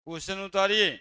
Question उतारिए।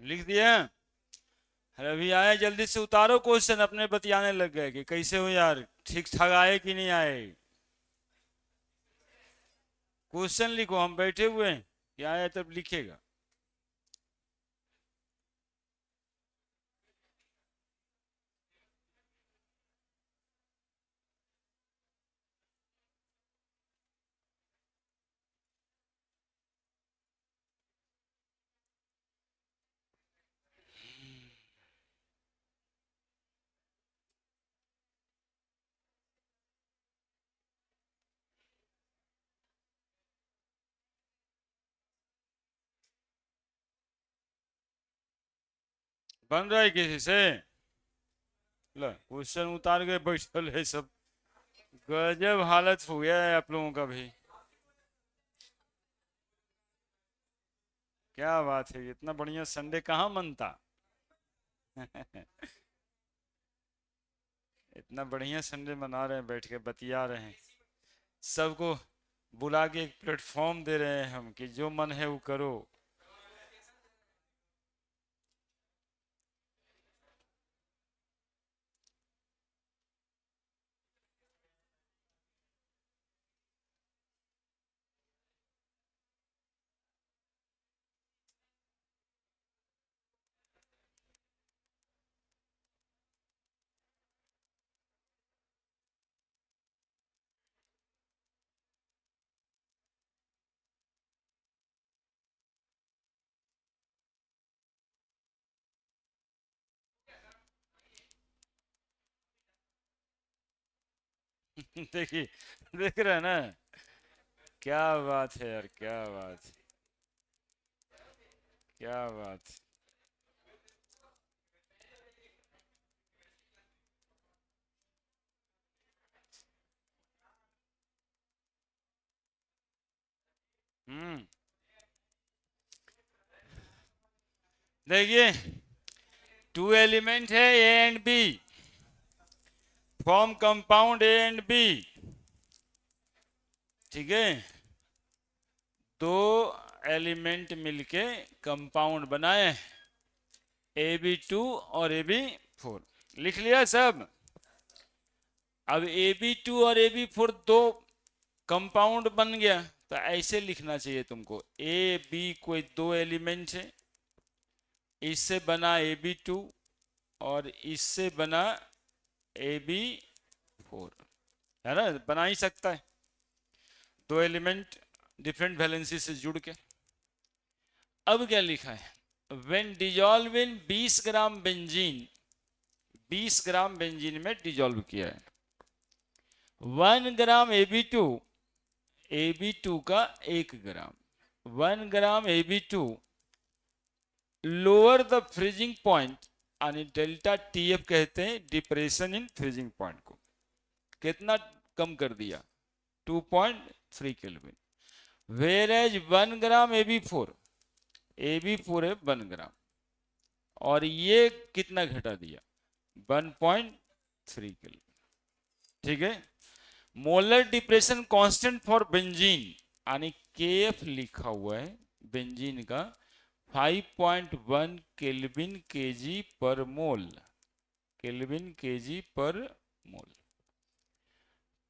लिख दिया। अरे अभी आए, जल्दी से उतारो क्वेश्चन, अपने बतियाने लग गए कि कैसे हो यार, ठीक ठाक आए कि नहीं आए। क्वेश्चन लिखो, हम बैठे हुए हैं, क्या आया तब लिखेगा। बन रहा है किसी से? लो क्वेश्चन उतार के बैठल है सब। गजब हालत हो गया है आप लोगों का भी। क्या बात है, इतना बढ़िया संडे कहाँ मनता। इतना बढ़िया संडे मना रहे हैं, बैठ के बतिया रहे हैं, सबको बुला के एक प्लेटफॉर्म दे रहे हैं हम कि जो मन है वो करो। देखिए, देख रहे हैं ना, क्या बात है यार, क्या बात है, क्या बात है। हम्म। देखिए, टू एलिमेंट है a and b, form compound a and b. ठीक है, दो एलिमेंट मिलके कंपाउंड बनाए, ए बी टू और ए बी फोर। लिख लिया सब। अब ए बी टू और ए बी फोर दो कंपाउंड बन गया, तो ऐसे लिखना चाहिए तुमको, ए बी कोई दो एलिमेंट है, इससे बना ए बी टू और इससे बना ए बी फोर, है ना, बना ही सकता है दो एलिमेंट डिफरेंट वैलेंसी से जुड़ के। अब क्या लिखा है, when dissolve in 20 gram benzene, 20 gram benzene में डिजॉल्व किया है, 1 ग्राम ए बी टू का 1 gram, 1 gram A B two lower the freezing point, यानी डेल्टा टी एफ कहते हैं डिप्रेशन इन फ्रीजिंग पॉइंट को, कितना कम कर दिया, 2.3 केल्विन। वेर एज 1 ग्राम ए बी फोर है 1 ग्राम, और ये कितना घटा दिया, 1.3 केल्विन। ठीक है, molar depression constant for benzene, यानी के एफ लिखा हुआ है बेंजीन का 5.1 केल्विन केजी पर मोल, केल्विन केजी पर mole.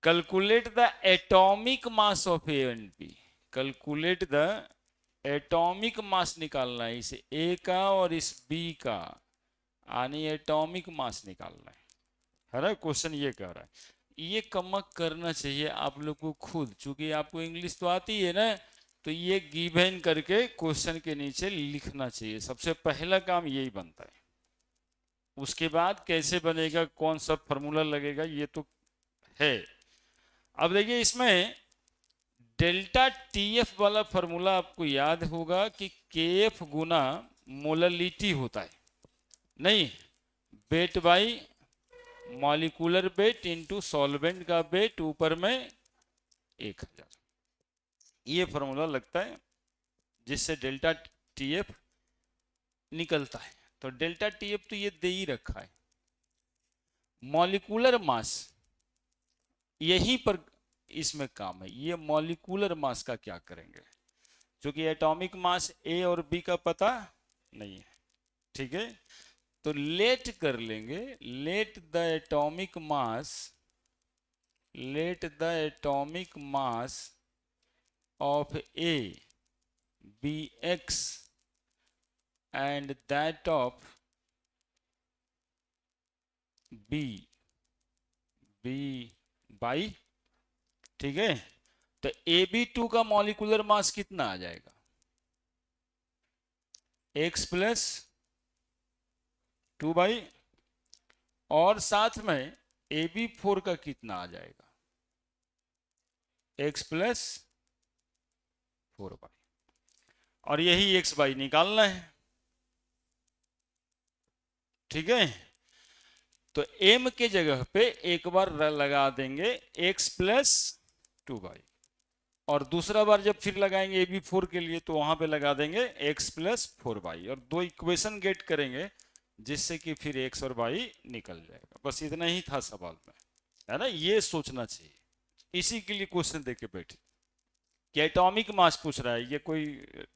Calculate the atomic mass of A and B. Calculate the atomic mass निकालना है इस ए का और इस बी का, यानी एटॉमिक मास निकालना है ना। क्वेश्चन ये कह रहा है। ये कमक करना चाहिए आप लोग को खुद, चूंकि आपको इंग्लिश तो आती है ना, तो ये गिवन करके क्वेश्चन के नीचे लिखना चाहिए। सबसे पहला काम यही बनता है। उसके बाद कैसे बनेगा, कौन सा फॉर्मूला लगेगा, ये तो है। अब देखिए इसमें डेल्टा टीएफ वाला फॉर्मूला आपको याद होगा कि केएफ गुना मोललिटी होता है, नहीं weight by molecular weight into solvent का वेट ऊपर में 1000। ये फॉर्मूला लगता है जिससे डेल्टा टीएफ निकलता है। तो डेल्टा टीएफ तो ये दे ही रखा है। मॉलिक्यूलर मास यहीं पर इसमें काम है। ये मॉलिक्यूलर मास का क्या करेंगे, क्योंकि एटॉमिक मास ए और बी का पता नहीं है, ठीक है। तो लेट कर लेंगे, let the atomic mass of a b x and that of b by, ठीक है। तो AB2 का मॉलिक्यूलर मास कितना आ जाएगा, x प्लस 2 बाई, और साथ में AB4 का कितना आ जाएगा, x प्लस 4 बाई, और यही x बाई निकालना है, ठीक है। तो m के जगह पे एक बार लगा देंगे x प्लस 2 बाई, और दूसरा बार जब फिर लगाएंगे AB4 के लिए तो वहां पे लगा देंगे x प्लस 4 बाई, और दो इक्वेशन गेट करेंगे जिससे कि फिर x और y निकल जाएगा। बस इतना ही था सवाल में, है ना। ये सोचना चाहिए, इसी के लिए क्वेश्चन देके बैठे कि एटॉमिक मास पूछ रहा है, ये कोई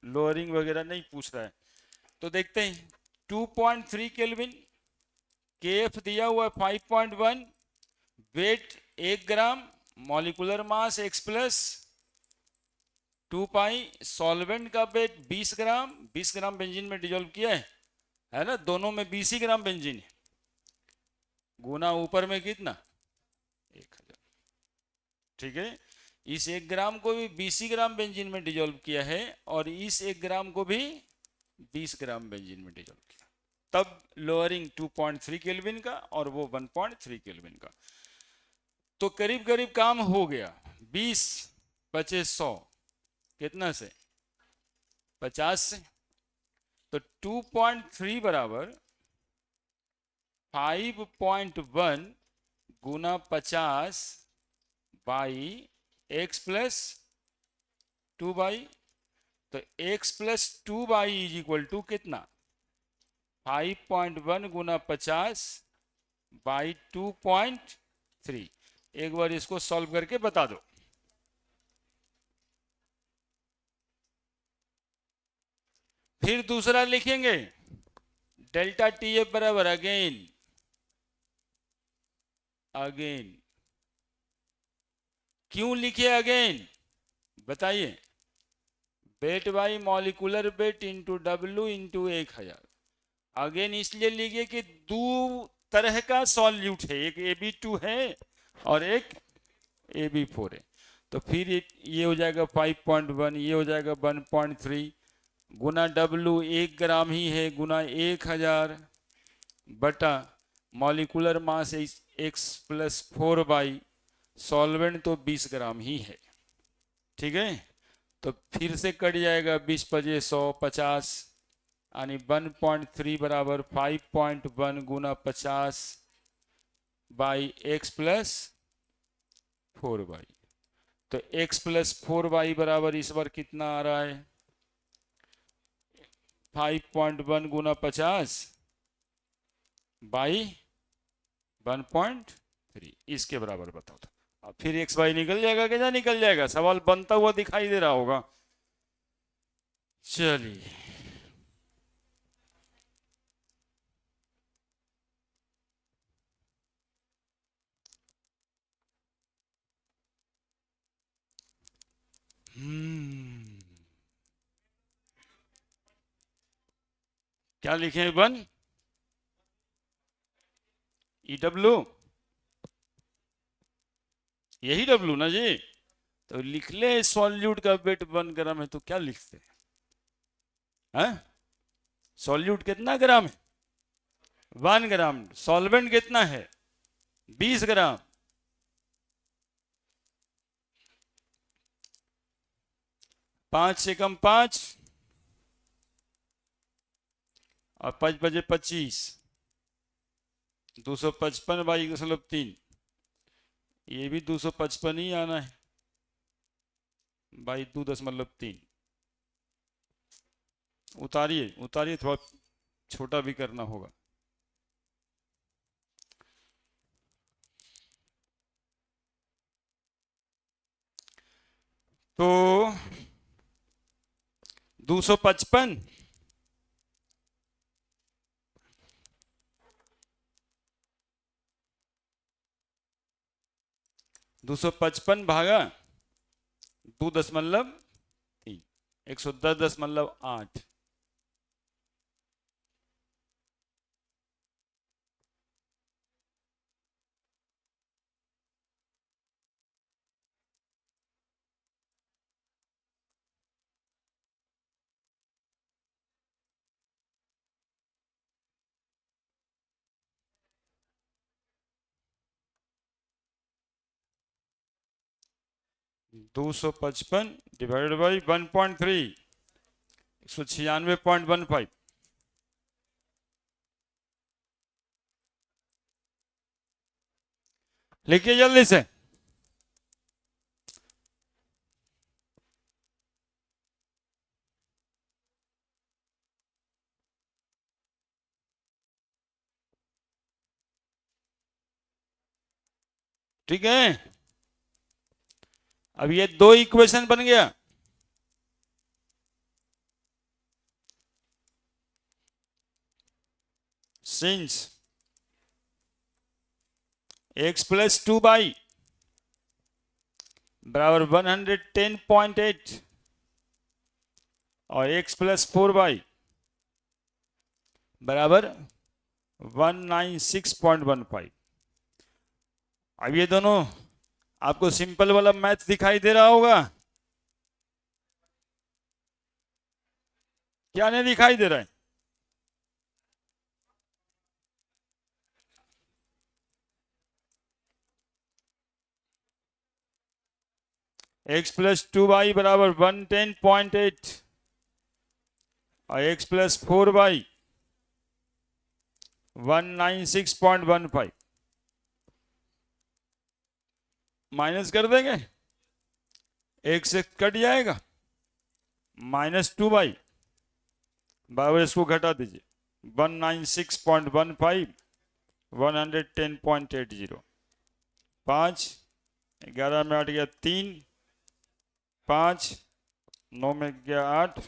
लोअरिंग वगैरह नहीं पूछ रहा है। तो देखते हैं 2.3 केल्विन, केएफ दिया हुआ है 5.1, वेट 1 ग्राम, मॉलिक्यूलर मास x प्लस 2 पाई, सॉल्वेंट का वेट 20 ग्राम, 20 ग्राम बेंजीन में डिजोल्व किया है ना, दोनों में 20 ही ग्राम बेंजीन है, गुना ऊपर में कितना 1000, ठीक है। इस 1 ग्राम को भी 20 ग्राम बेंजीन में डिजोल्व किया है, और इस 1 ग्राम को भी 20 ग्राम बेंजीन में डिजोल्व किया, तब लोअरिंग 2.3 केल्विन का और वो 1.3 केल्विन का। तो करीब करीब काम हो गया। 20 बचे 100, कितना से 50 से। तो 2.3 बराबर 5.1 गुना 50 बाई x प्लस 2 बाई, तो x plus 2 by is equal to कितना 5.1 गुना 50 बाई 2.3। एक बार इसको सॉल्व करके बता दो। फिर दूसरा लिखेंगे डेल्टा टीएफ बराबर अगेन क्यों लिखे अगेन बताइए, weight by molecular weight into W into 1000। Again इसलिए लिखे कि दो तरह का सॉल्यूट है, एक AB2 है और एक AB4 है। तो फिर ये हो जाएगा 5.1, ये हो जाएगा 1.3 गुना W 1 ग्राम ही है, गुना 1000 बटा molecular mass x plus 4 by, solvent तो 20 ग्राम ही है, ठीक है। तो फिर से कट जाएगा 20 पचे 100 50, यानी 1.3 बराबर 5.1 गुना 50 बाई x प्लस 4 बाई। तो x प्लस 4 बाई बराबर इस बार कितना आ रहा है 5.1 गुना 50 बाई 1.3, इसके बराबर बताओ। तो अब फिर x बाई निकल जाएगा कि ना निकल जाएगा, सवाल बनता हुआ दिखाई दे रहा होगा। चलिए क्या लिखे 1 EW, यही W ना जी। तो लिख ले सॉल्यूट का वेट 1 ग्राम है, तो क्या लिखते हैं? सॉल्यूट कितना ग्राम है? 1 ग्राम। सॉल्वेंट कितना है? 20 ग्राम। 5 से कम 5 और 5 बजे 25, 255/3। ये भी 255 ही आना है (2.3). उतारिए उतारिए, थोड़ा छोटा भी करना होगा। तो 255 255 भागा 2.3, 110.8। दो सौ 255 डिवाइडेड बाई 1.3, 196.15। लिखिए जल्दी से। ठीक है, अब ये 2 इक्वेशन बन गया। सिंस x + 2y बराबर 110.8 और x + 4y बराबर 196.15। अब ये दोनों आपको सिंपल वाला मैथ दिखाई दे रहा होगा, क्या नहीं दिखाई दे रहा है? x + 2y बराबर 110.8 और x + 4y 196.15। माइनस कर देंगे, एक से कट जाएगा, -2y बराबर, इसको घटा दीजिए, 196.15 110.80। 5 11 में 8 गया 3, 5 9 में गया 8,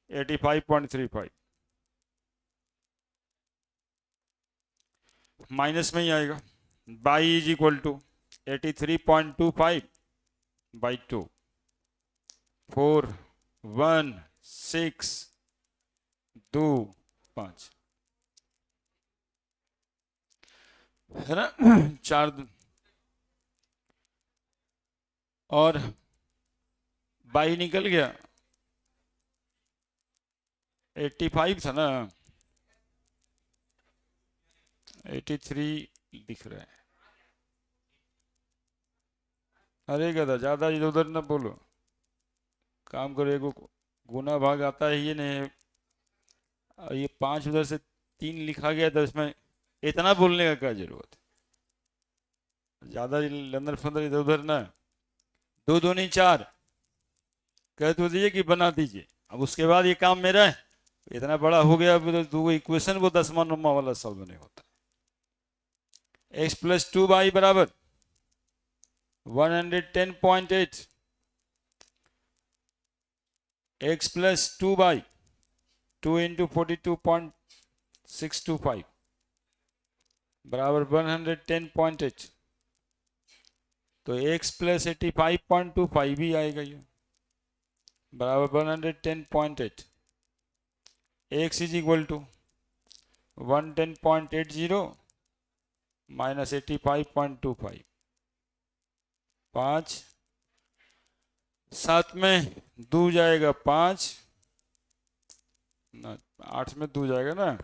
85.35। माइनस में ही आएगा। y इज इक्वल टू 83.25/2, 4 1 6 2 5 है ना। 4 और y निकल गया, 85 था ना, 83 दिख रहा है। अरे गधा, ज्यादा इधर उधर ना बोलो, काम करो। एगो गुना भाग आता है, ये नहीं, ये 5 उधर से 3 लिखा गया, तो इसमें इतना बोलने का क्या जरूरत है? ज्यादा लंदर फंदर इधर उधर ना। 2 दूनी 4 कह तो दीजिए कि बना दीजिए। अब उसके बाद ये काम मेरा है, इतना बड़ा हो गया, तो 2 इक्वेशन वो 10वां 9वां वाला शब्द नहीं होता। x + 2y बराबर 110.8, x + 2y 2 × 42.625 बराबर 110.8। तो x + 85.25 भी आएगा, ये बराबर 110.8। x is equal to 110.80 minus 85.25, 5, 7 में 2 जाएगा 5 ना, 8 में 2 जाएगा ना,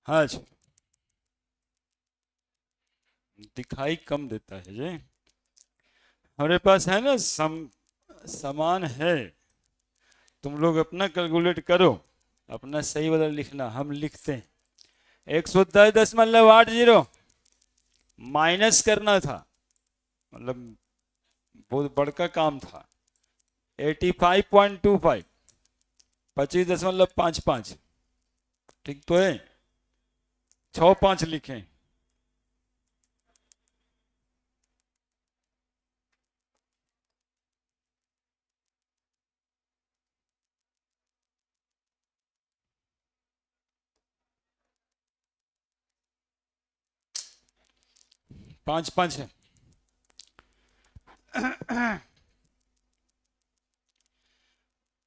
हाँ जी, दिखाई कम देता है जी। हमारे पास है ना समान है, तुम लोग अपना कैलकुलेट करो, अपना सही वाला लिखना, हम लिखते हैं 110.80 माइनस करना था, मतलब बहुत बड़का काम था। 85.25 25.55, ठीक तो है, 6 5 लिखें, पांच पांच है।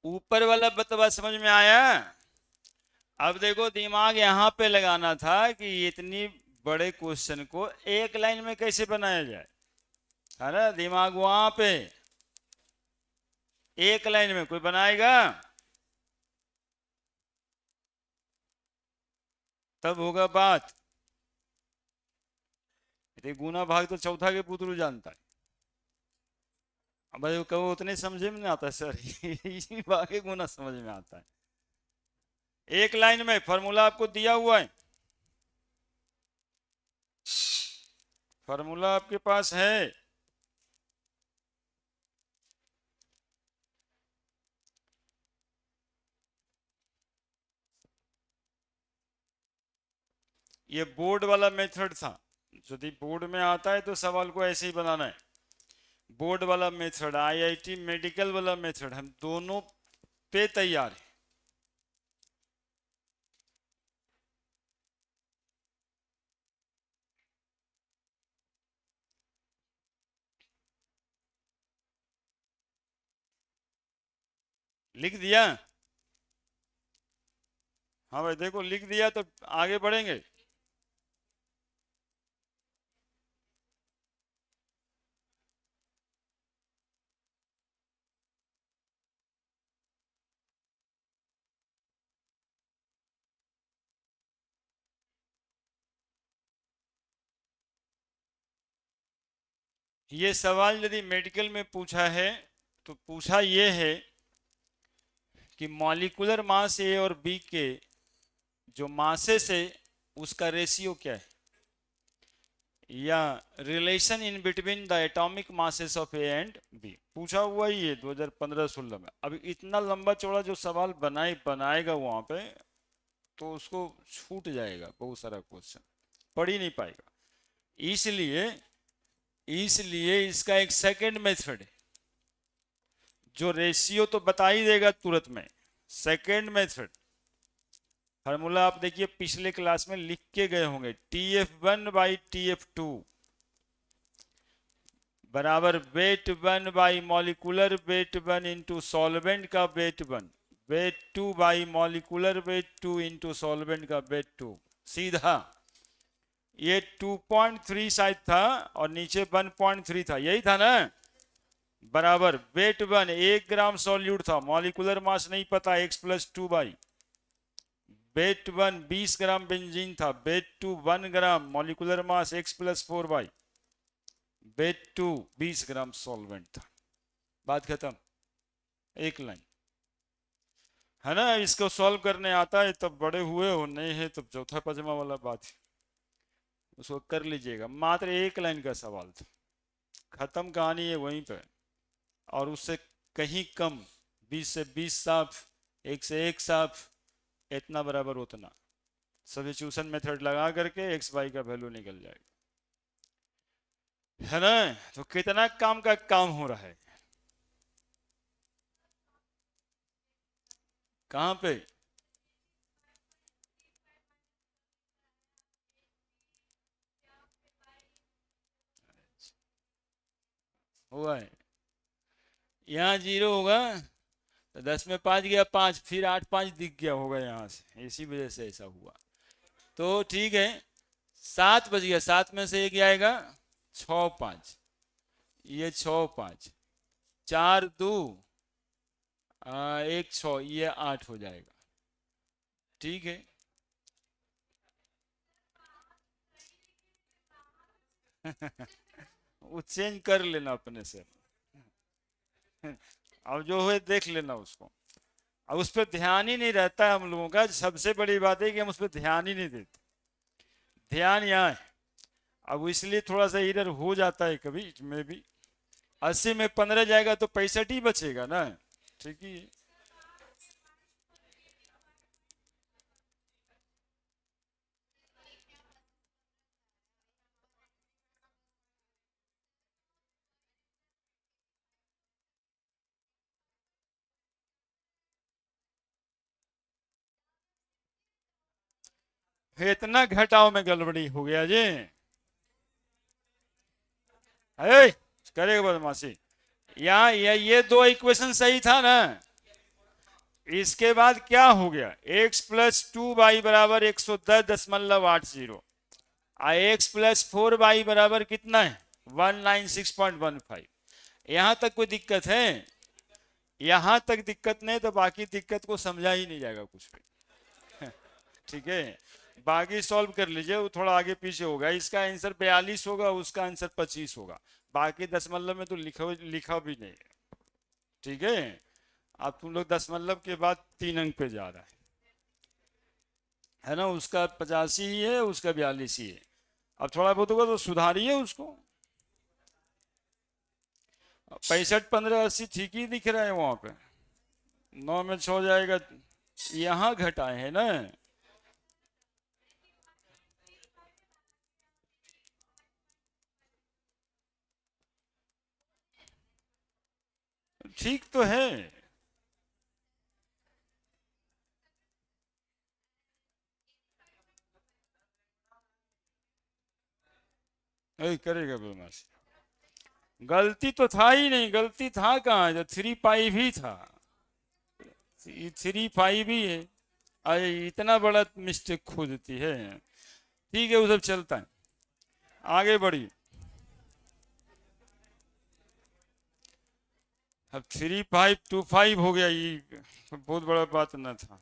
ऊपर वाला बतवा समझ में आया? अब देखो दिमाग यहाँ पे लगाना था कि इतनी बड़े क्वेश्चन को एक लाइन में कैसे बनाया जाए, है ना, दिमाग वहां पे, एक लाइन में कोई बनाएगा तब होगा बात। गुना भाग तो चौथा के पुत्रु जानता है। अब भाई कहो उतने समझे में नहीं आता सर, इसी भागे गुना समझ में आता है। एक लाइन में फॉर्मूला आपको दिया हुआ है, फॉर्मूला आपके पास है, ये बोर्ड वाला मेथड था, यदि बोर्ड में आता है तो सवाल को ऐसे ही बनाना है। बोर्ड वाला मेथड, आईआईटी मेडिकल वाला मेथड, हम दोनों पे तैयार है। लिख दिया? हाँ भाई देखो लिख दिया तो आगे बढ़ेंगे। ये सवाल यदि मेडिकल में पूछा है तो पूछा ये है कि मॉलिक्यूलर मास ए और बी के जो मासेस है उसका रेशियो क्या है, या relation in between the atomic masses of A and b, पूछा हुआ ही है 2015-16 में। अब इतना लंबा चौड़ा जो सवाल बनाएगा वहां पे तो उसको छूट जाएगा, बहुत सारा क्वेश्चन पढ़ ही नहीं पाएगा। इसलिए इसलिए इसका एक सेकंड मेथड है जो रेशियो तो बता ही देगा तुरंत में। सेकंड मेथड फार्मूला आप देखिए पिछले क्लास में लिख के गए होंगे, TF1 बाई TF2 बराबर weight 1 by molecular weight 1 into solvent का weight 1, weight 2 by molecular weight 2 into solvent का वेट 2। सीधा ये 2.3 शायद था और नीचे 1.3 था, यही था ना, बराबर वेट 1 1 ग्राम सॉल्यूट था, मॉलिकुलर मास नहीं पता, x plus 2 by weight 1 20 gram benzene था, weight 2 1 gram, molecular mass x plus 4 by weight 2 20 gram solvent था। बात खत्म, एक लाइन, है ना। इसको सॉल्व करने आता है तब बड़े हुए हो, नहीं है तब चौथा पजमा वाला बात है, उसको कर लीजिएगा। मात्र एक लाइन का सवाल था, खत्म कहानी है वहीं पे, और उससे कहीं कम, 20 से 20 साफ, 1 से 1 साफ, इतना बराबर उतना, सब्स्टिट्यूशन मेथड लगा करके x y का वैल्यू निकल जाएगा, है ना। तो कितना काम का काम हो रहा है, कहां पे, हुआ है। यहाँ 0 होगा तो 10 में 5 गया 5, फिर 8 5 दिख गया होगा यहाँ से, इसी वजह से ऐसा हुआ। तो ठीक है, 7 बज गया, 7 में से ये क्या आएगा 6 5, ये 6 5, 4 2 1 6, ये 8 हो जाएगा। ठीक है। वो चेंज कर लेना अपने से। अब जो है देख लेना उसको। अब उस पर ध्यान ही नहीं रहता है हम लोगों का। सबसे बड़ी बात है कि हम उस पर ध्यान ही नहीं देते। ध्यान यहाँ है। अब इसलिए थोड़ा सा इधर हो जाता है कभी में भी। 80 में 15 जाएगा तो 65 ही बचेगा ना। ठीक ही है। इतना घटाव में गड़बड़ी हो गया जी। अरे करेगा बदमाशी। यहाँ ये दो इक्वेशन सही था ना। इसके बाद क्या हो गया, x प्लस 2y बराबर 110.80, x प्लस 4y बराबर कितना है 196.15। यहां तक कोई दिक्कत है? यहां तक दिक्कत नहीं तो बाकी दिक्कत को समझा ही नहीं जाएगा कुछ भी। ठीक है, बाकी सॉल्व कर लीजिए, वो थोड़ा आगे पीछे होगा। इसका आंसर 42 होगा, उसका आंसर 25 होगा। बाकी दशमलव में तो लिखा भी नहीं है। ठीक है, अब तुम लोग दशमलव के बाद 3 अंक पे जा रहा है ना। उसका 85 ही है, उसका 42 ही है। अब थोड़ा बहुत होगा तो सुधारिए उसको। 65 15 80 ठीक ही दिख रहा है वहां पे। 9 में 6 जाएगा, यहाँ घटाए है ना। ठीक तो है। नहीं करेगा बदमाशी। गलती तो था ही नहीं, गलती था कहाँ, जो 3 पाई भी था, 3 पाई भी है। अरे इतना बड़ा मिस्टेक खोजती है। ठीक है, वो सब चलता है। आगे बढ़ी। अब 3525 हो गया, ये बहुत बड़ा बात ना था।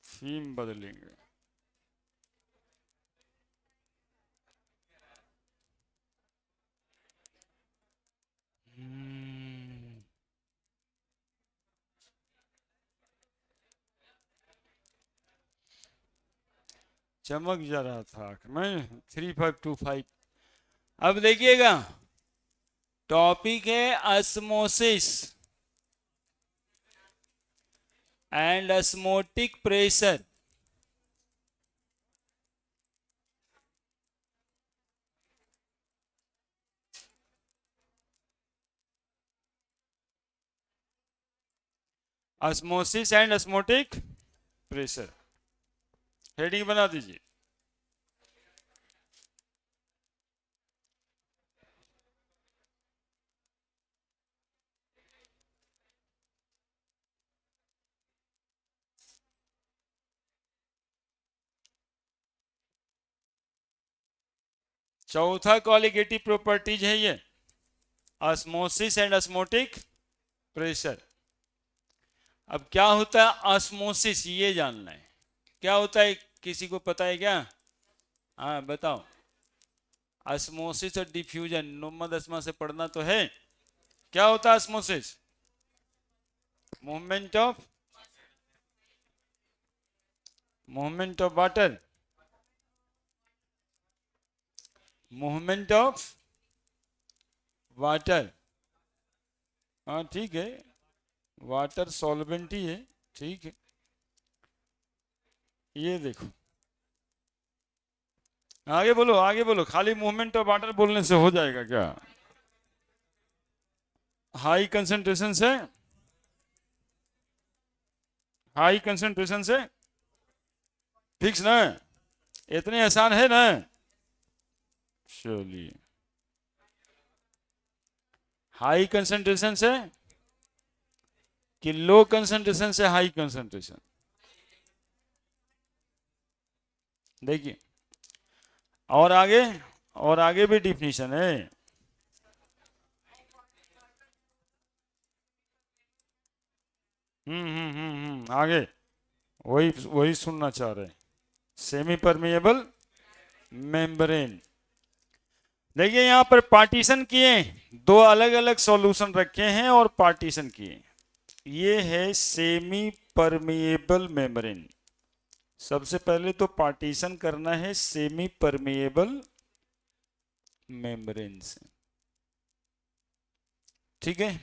थीम बदलेंगे। चमक जा रहा था मैं 3525। अब देखिएगा, टॉपिक है osmosis and osmotic pressure. Osmosis and osmotic pressure, heading बना दीजिए। चौथा कॉलिगेटिव प्रॉपर्टीज है ये, ऑस्मोसिस एंड ऑस्मोटिक प्रेशर। अब क्या होता है ऑस्मोसिस, ये जानना है क्या होता है। किसी को पता है क्या? हाँ बताओ। ऑस्मोसिस और डिफ्यूजन नोमा दसमा से पढ़ना तो है। क्या होता है osmosis? Movement of water, movement of water. हाँ ठीक है, वाटर सॉल्वेंट ही है। ठीक है, ये देखो, आगे बोलो आगे बोलो। खाली मूवमेंट ऑफ वाटर बोलने से हो जाएगा क्या? हाई कंसंट्रेशन से, हाई कंसंट्रेशन से फिक्स ना। इतने आसान है ना। चलिए, हाई कंसंट्रेशन से कि लो कंसंट्रेशन से हाई कंसंट्रेशन? देखिए, और आगे, और आगे भी डिफिनीशन है। आगे वही वही सुनना चाह रहे हैं। Semi permeable membrane. देखिए यहां पर पार्टीशन किए, दो अलग अलग सॉल्यूशन रखे हैं और पार्टीशन किए। ये है सेमी परमिएबल मेम्ब्रेन। सबसे पहले तो पार्टीशन करना है सेमी परमिएबल मेम्ब्रेन से, ठीक है।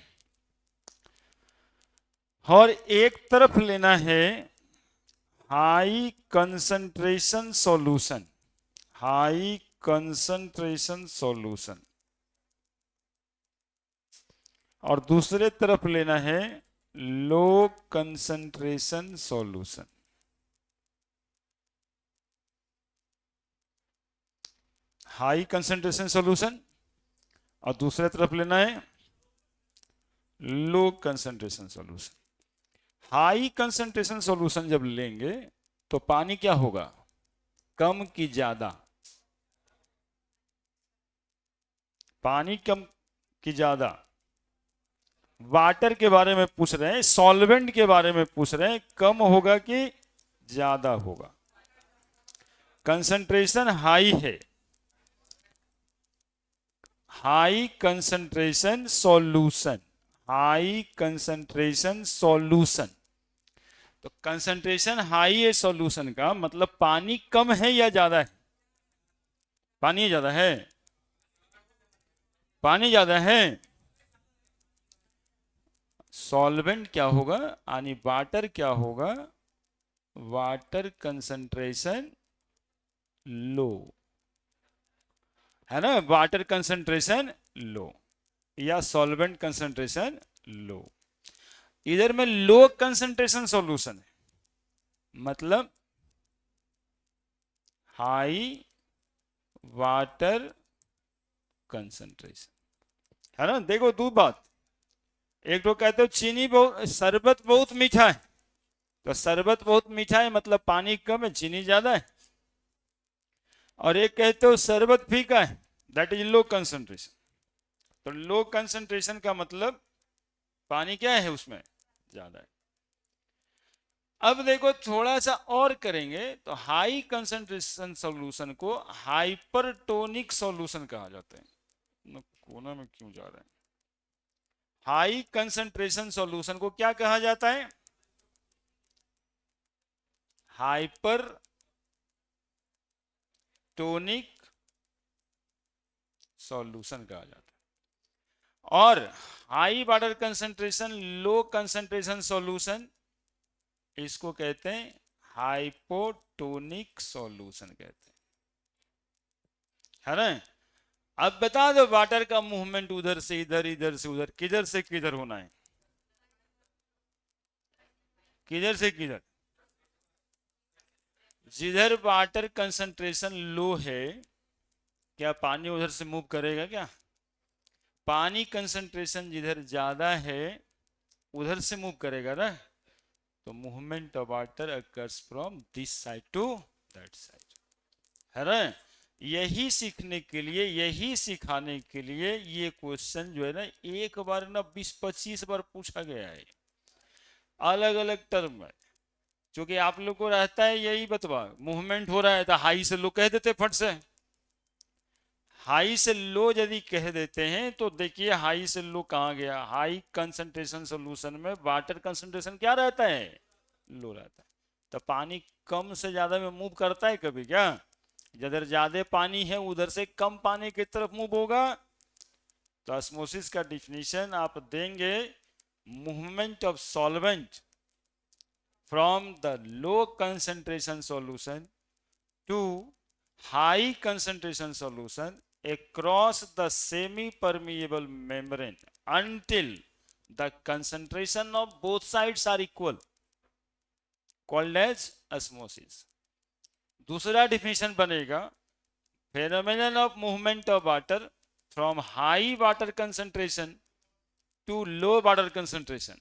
और एक तरफ लेना है high concentration solution, high concentration solution, और दूसरे तरफ लेना है लो concentration solution. High concentration solution और दूसरे तरफ लेना है लो concentration solution. High concentration solution जब लेंगे तो पानी क्या होगा, कम की ज्यादा? पानी कम की ज्यादा? वाटर के बारे में पूछ रहे हैं, सॉल्वेंट के बारे में पूछ रहे हैं, कम होगा कि ज्यादा होगा? कंसंट्रेशन हाई है, high concentration solution, high concentration solution. तो कंसंट्रेशन हाई है सॉल्यूशन का मतलब पानी कम है या ज्यादा है? पानी ज्यादा है, पानी ज्यादा है। सॉल्वेंट क्या होगा यानी वाटर क्या होगा, वाटर कंसंट्रेशन लो, है ना, वाटर कंसंट्रेशन लो या सॉल्वेंट कंसंट्रेशन लो। इधर में लो कंसंट्रेशन सॉल्यूशन है मतलब हाई वाटर कंसंट्रेशन, है ना। देखो दो बात, एक तो कहते हो चीनी बहुत, शरबत बहुत मीठा है, तो शरबत बहुत मीठा है मतलब पानी कम है चीनी ज्यादा है। और एक कहते हो शरबत फीका है, दैट इज लो कंसंट्रेशन। तो लो कंसंट्रेशन का मतलब पानी क्या है उसमें, ज्यादा है। अब देखो थोड़ा सा और करेंगे तो हाई कंसंट्रेशन सॉल्यूशन को हाइपरटोनिक सॉल्यूशन कहा जाता है। कोना में क्यों जा रहे हैं? हाई कंसंट्रेशन सॉल्यूशन को क्या कहा जाता है, हाइपर टोनिक सॉल्यूशन कहा जाता है। और हाई वाटर कंसंट्रेशन लो कंसंट्रेशन सॉल्यूशन, इसको कहते हैं हाइपोटोनिक सॉल्यूशन कहते हैं, है ना। अब बता दो वाटर का मूवमेंट उधर से इधर, इधर से उधर, किधर से किधर होना है, किधर से किधर? जिधर वाटर कंसंट्रेशन लो है, क्या पानी उधर से मूव करेगा क्या? पानी कंसंट्रेशन जिधर ज्यादा है उधर से मूव करेगा ना। तो movement of water occurs from this side to that side, है ना। यही सीखने के लिए, यही सिखाने के लिए ये क्वेश्चन जो है ना एक बार ना 20-25 बार पूछा गया है अलग अलग टर्म में। क्योंकि आप लोग को रहता है यही बतवा, मूवमेंट हो रहा है तो हाई से लो कह देते फट से। हाई से लो यदि कह देते हैं तो देखिए हाई से लो कहां गया, हाई कंसंट्रेशन सॉल्यूशन में वाटर कंसंट्रेशन क्या रहता है, लो रहता है। तो पानी कम से ज्यादा में मूव करता है कभी क्या? जिधर ज्यादा पानी है उधर से कम पानी की तरफ मूव होगा। तो ऑस्मोसिस का डिफिनीशन आप देंगे, movement of solvent from the low concentration solution to high concentration solution across the semi permeable membrane until the concentration of both sides are equal, called as osmosis। दूसरा definition बनेगा, phenomenon of movement of water from high water concentration to low water concentration.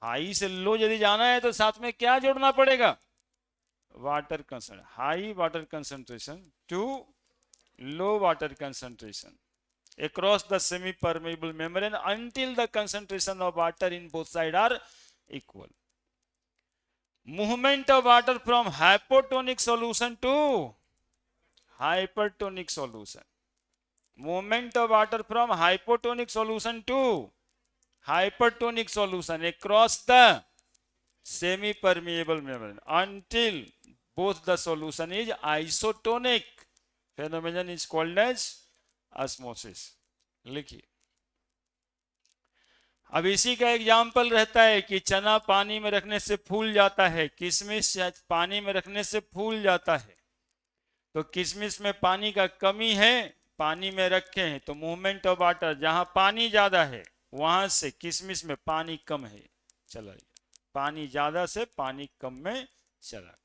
High से low यदि जाना है तो साथ में क्या जोड़ना पड़ेगा? Water concentration, high water concentration to low water concentration across the semi permeable membrane until the concentration of water in both sides are equal. Movement of water from hypotonic solution to hypertonic solution. Movement of water from hypotonic solution to hypertonic solution across the semi permeable membrane until both the solution is isotonic. Phenomenon is called as osmosis. लिखिए, अब इसी का example रहता है कि चना पानी में रखने से फूल जाता है, किशमिश पानी में रखने से फूल जाता है। तो किशमिश में पानी का कमी है, पानी में रखे हैं तो मूवमेंट ऑफ वाटर, जहां पानी ज्यादा है वहां से किशमिश में पानी कम है, चला गया, पानी ज्यादा से पानी कम में चला गया।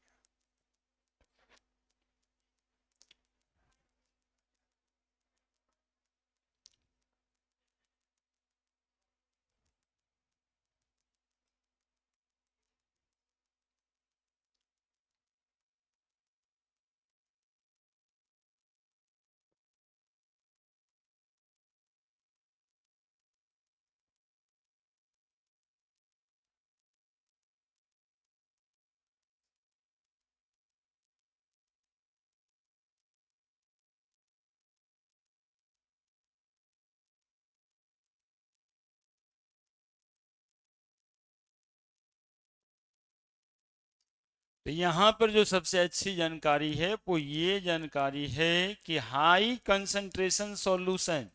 तो यहां पर जो सबसे अच्छी जानकारी है वो ये जानकारी है कि high concentration solution,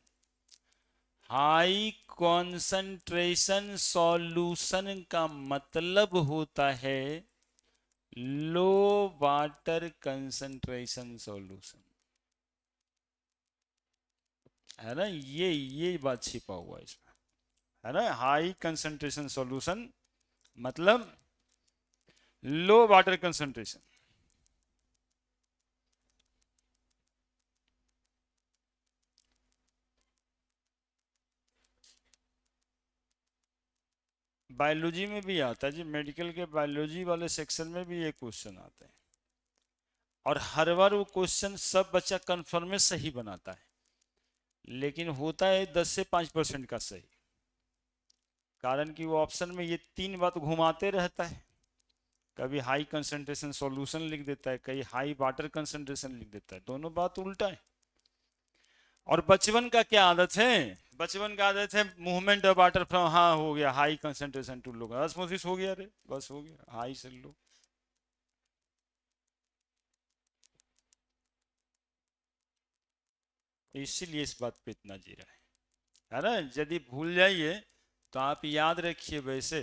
high concentration solution का मतलब होता है लो वाटर कंसंट्रेशन सॉल्यूशन, है ना? ये बात छिपा हुआ है इसमें, है ना? हाई कंसंट्रेशन सॉल्यूशन मतलब लो वाटर कंसंट्रेशन। बायोलॉजी में भी आता है जी, मेडिकल के बायोलॉजी वाले सेक्शन में भी ये क्वेश्चन आता है, और हर बार वो क्वेश्चन सब बच्चा कंफर्म में सही बनाता है, लेकिन होता है 10 से 5% का सही, कारण कि वो ऑप्शन में ये तीन बात घुमाते रहता है, कभी हाई कंसंट्रेशन सॉल्यूशन लिख देता है, कभी हाई वाटर कंसंट्रेशन लिख देता है, दोनों बात उल्टा है। और बचपन का क्या आदत है? बचपन का आदत है मूवमेंट ऑफ वाटर फ्रॉम, हाँ हो गया high concentration to low, osmosis हो गया रे, बस हो गया, हाई से लो। इसीलिए इस बात पे इतना जी रहा है ना? यदि भूल जाइए तो आप याद रखिए वैसे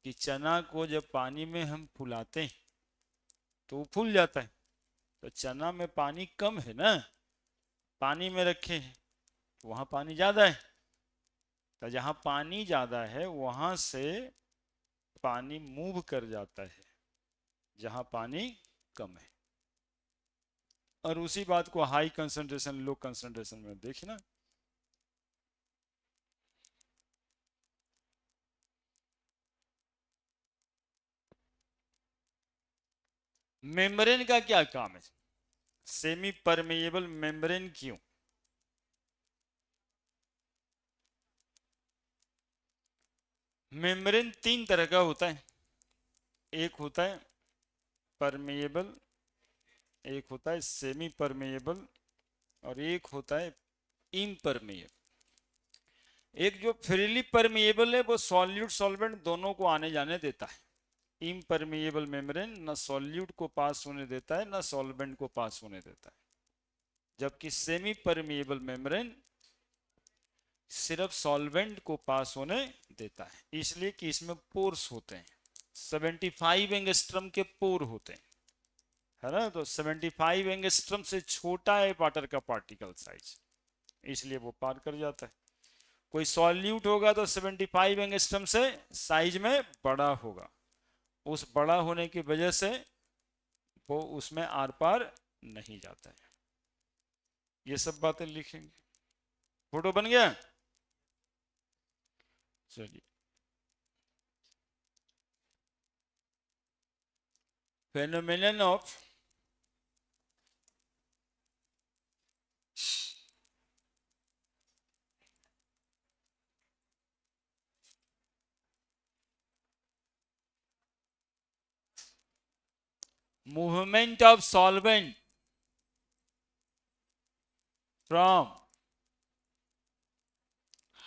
कि चना को जब पानी में हम फुलाते हैं तो वो फूल जाता है, तो चना में पानी कम है ना, पानी में रखे हैं तो वहां पानी ज्यादा है, तो जहां पानी ज्यादा है वहां से पानी मूव कर जाता है जहां पानी कम है, और उसी बात को हाई कंसंट्रेशन लो कंसंट्रेशन में देखना। मेम्ब्रेन का क्या काम है? सेमी परमेएबल मेम्ब्रेन क्यों? मेम्ब्रेन तीन तरह का होता है, एक होता है परमेएबल, एक होता है सेमी परमेएबल, और एक होता है इम्परमेएबल। एक जो फ्रीली परमेएबल है वो सॉल्यूट सॉल्वेंट दोनों को आने जाने देता है, इम्परमेएबल मेम्ब्रेन न सॉल्यूट को पास होने देता है न सॉल्वेंट को पास होने देता है, जबकि सेमी परमेएबल मेम्ब्रेन सिर्फ सॉल्वेंट को पास होने देता है, इसलिए कि इसमें पोर्स होते हैं, 75 एंगस्ट्रम के पोर होते हैं, है ना? तो 75 एंगस्ट्रम से छोटा है वाटर का पार्टिकल साइज, इसलिए वो पार कर जाता है। कोई सॉल्यूट होगा तो 75 एंगस्ट्रम से साइज में बड़ा होगा, उस बड़ा होने की वजह से वो उसमें आर पार नहीं जाता है। ये सब बातें लिखेंगे। फोटो बन गया? चलिए, phenomenon of movement of solvent from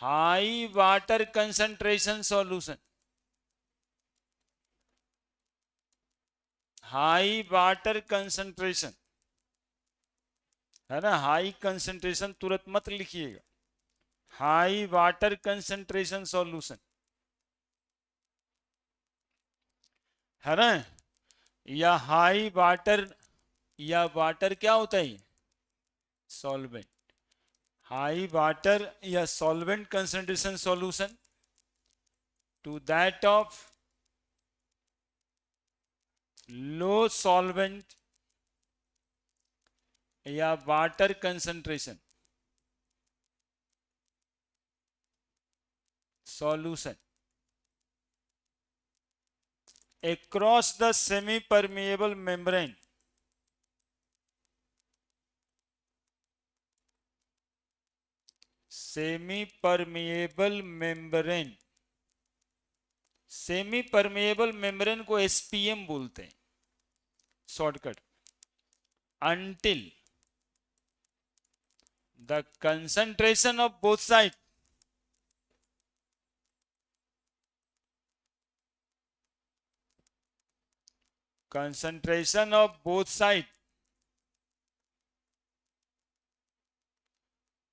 high water concentration solution, high water concentration है ना, हाई कंसंट्रेशन तुरंत मत लिखिएगा, हाई वाटर कंसंट्रेशन सॉल्यूशन है ना, या हाई वाटर, या वाटर क्या होता है, सॉल्वेंट, हाई वाटर या solvent concentration solution to that of low solvent या water concentration solution across the semi permeable membrane semi permeable membrane, semi permeable membrane को एसपीएम बोलते हैं shortcut, until the concentration of both sides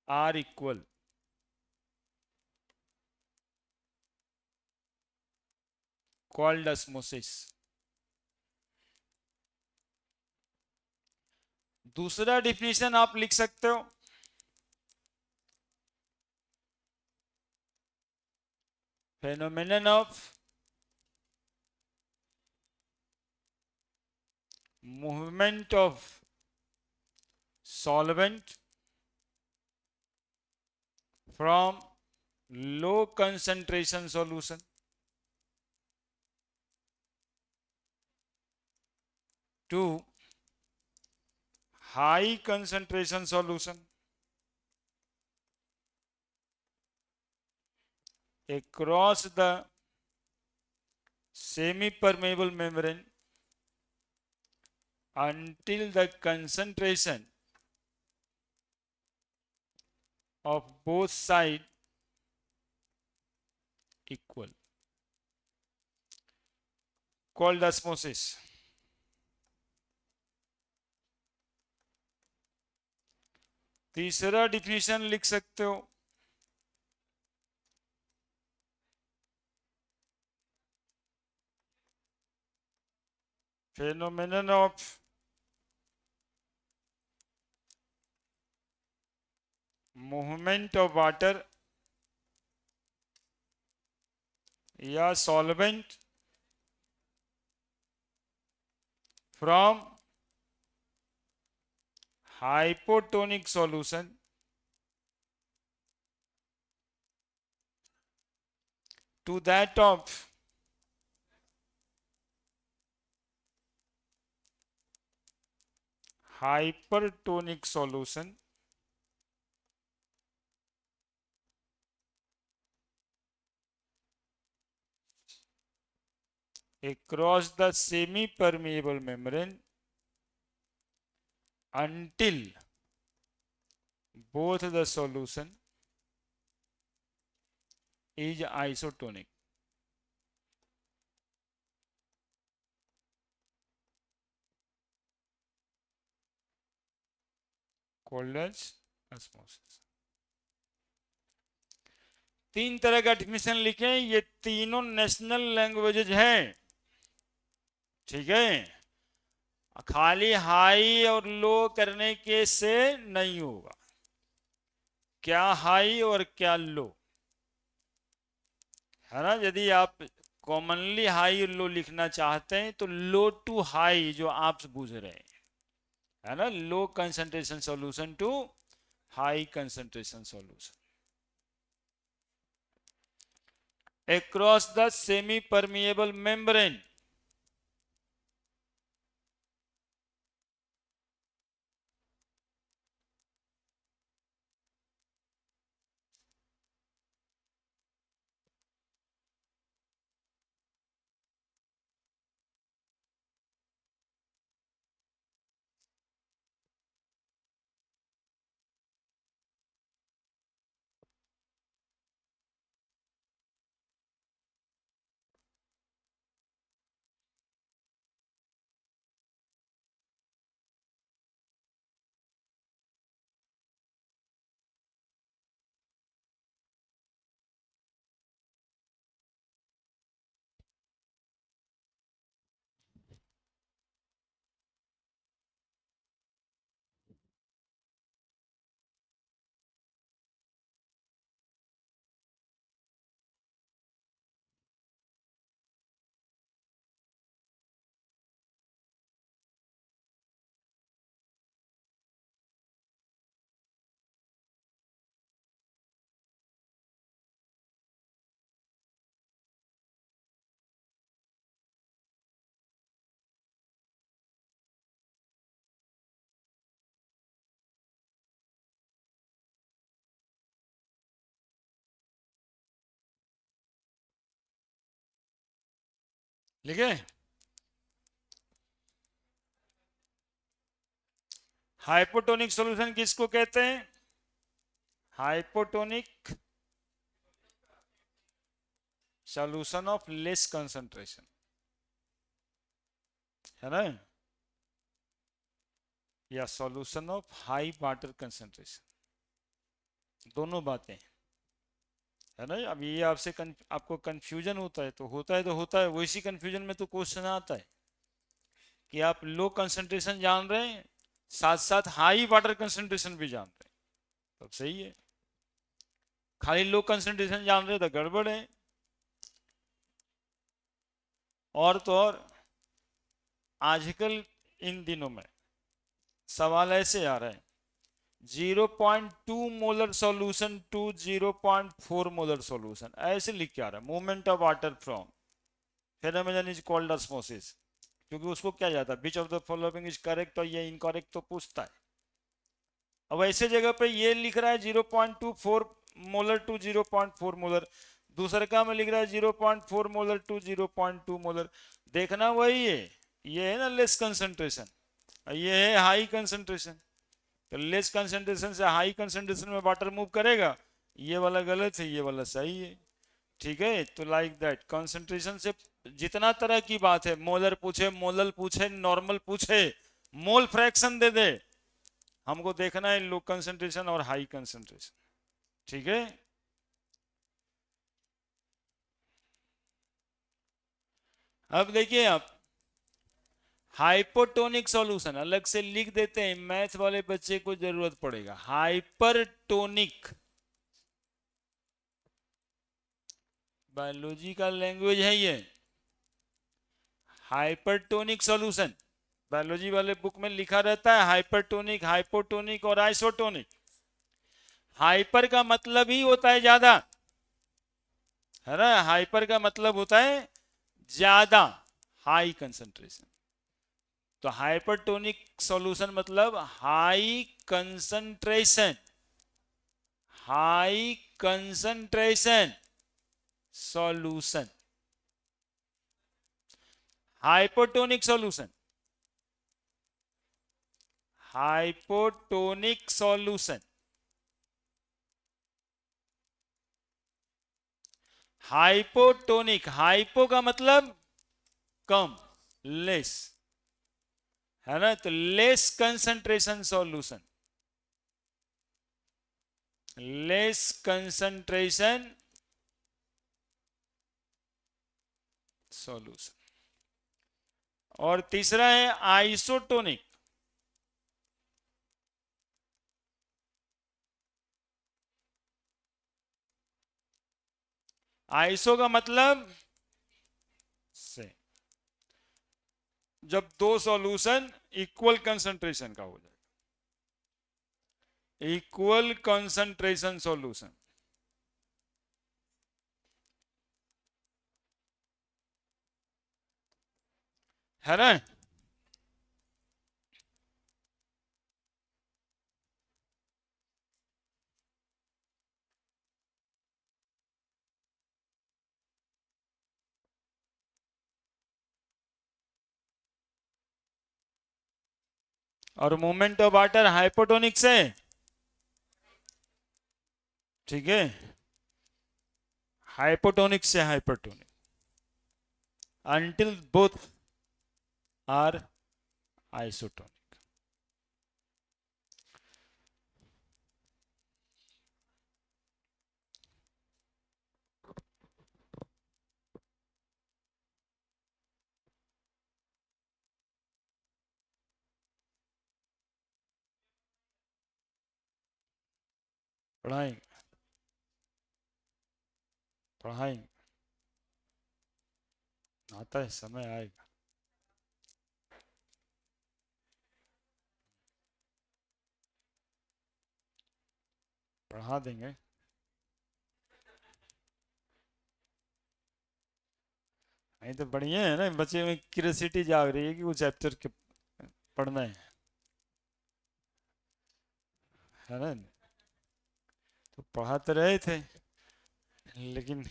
are equal, called osmosis। दूसरा definition आप लिख सकते हो, phenomenon of movement of solvent from low concentration solution to high concentration solution across the semi permeable membrane until the concentration of both sides equal, called osmosis। तीसरा definition लिख सकते हो, phenomenon of movement of water या solvent from hypotonic solution to that of hypertonic solution across the semi permeable membrane until both the solution is isotonic, called as osmosis। तीन तरह का definition लिखें, ये तीनों नेशनल लैंग्वेजेज हैं, ठीक है, खाली हाई और लो करने के से नहीं होगा, क्या हाई और क्या लो, है ना। यदि आप कॉमनली हाई लो लिखना चाहते हैं तो लो टू हाई जो आप बूझ रहे हैं, है ना, low concentration solution to high concentration solution across the semi permeable membrane. लिखे हाइपोटोनिक सॉल्यूशन किसको कहते हैं? Hypotonic solution of less concentration, है ना, या solution of high water concentration, दोनों बातें, है ना। अब ये आपको कंफ्यूजन होता है तो होता है वैसी कंफ्यूजन में तो क्वेश्चन आता है कि आप लो कंसंट्रेशन जान रहे हैं, साथ साथ हाई वाटर कंसंट्रेशन भी जान रहे हैं, तब सही है। खाली लो कंसंट्रेशन जान रहे तो गड़बड़ है। और तो और आजकल इन दिनों में सवाल ऐसे आ रहा है, 0.2 molar solution to 0.4 molar solution, ऐसे लिख के आ रहा है, movement of water from phenomenon is called osmosis, क्योंकि उसको क्या जाता है, which of the following is correct और ये इनकरेक्ट तो पूछता है। अब ऐसे जगह पे ये लिख रहा है 0.24 मोलर टू 0.4 मोलर, दूसरे का में लिख रहा है 0.4 मोलर टू 0.2 मोलर, देखना वही है, ये है ना लेस कंसंट्रेशन, ये है हाई कंसंट्रेशन, तो लेस कंसंट्रेशन से हाई कंसंट्रेशन में वाटर मूव करेगा, ये वाला गलत है, ये वाला सही है, ठीक है। तो लाइक दैट कंसंट्रेशन से जितना तरह की बात है, मोलर पूछे, मोलल पूछे, नॉर्मल पूछे, मोल फ्रैक्शन दे दे, हमको देखना है लो कंसंट्रेशन और हाई कंसंट्रेशन, ठीक है। अब देखिए आप हाइपोटोनिक सॉल्यूशन अलग से लिख देते हैं, मैथ वाले बच्चे को जरूरत पड़ेगा, हाइपरटोनिक, बायोलॉजी का लैंग्वेज है ये, हाइपरटोनिक सॉल्यूशन, बायोलॉजी वाले बुक में लिखा रहता है हाइपरटोनिक, हाइपोटोनिक और आइसोटोनिक। हाइपर का मतलब ही होता है ज्यादा, है ना, हाइपर का मतलब होता है ज्यादा, हाई कंसंट्रेशन, तो हाइपरटोनिक सॉल्यूशन मतलब high concentration, high concentration solution, hypotonic solution, hypotonic solution, hypotonic, hypo का मतलब कम, लेस, है ना, तो less concentration solution, less concentration solution. और तीसरा है आइसोटोनिक, आइसो का मतलब जब दो सॉल्यूशन इक्वल कंसंट्रेशन का हो जाए, इक्वल कंसंट्रेशन सॉल्यूशन, है ना। और मूवमेंट ऑफ वाटर हाइपोटोनिक से, ठीक है, हाइपोटोनिक से hypertonic, until both are isotonic. पढ़ाएंगे पढ़ाएंगे, आता है, समय आएगा। पढ़ा देंगे। नहीं तो बढ़िया है ना, बच्चे में क्यूरियोसिटी जाग रही है कि वो चैप्टर के पढ़ना है ना। तो पढ़ा तो रहे थे, लेकिन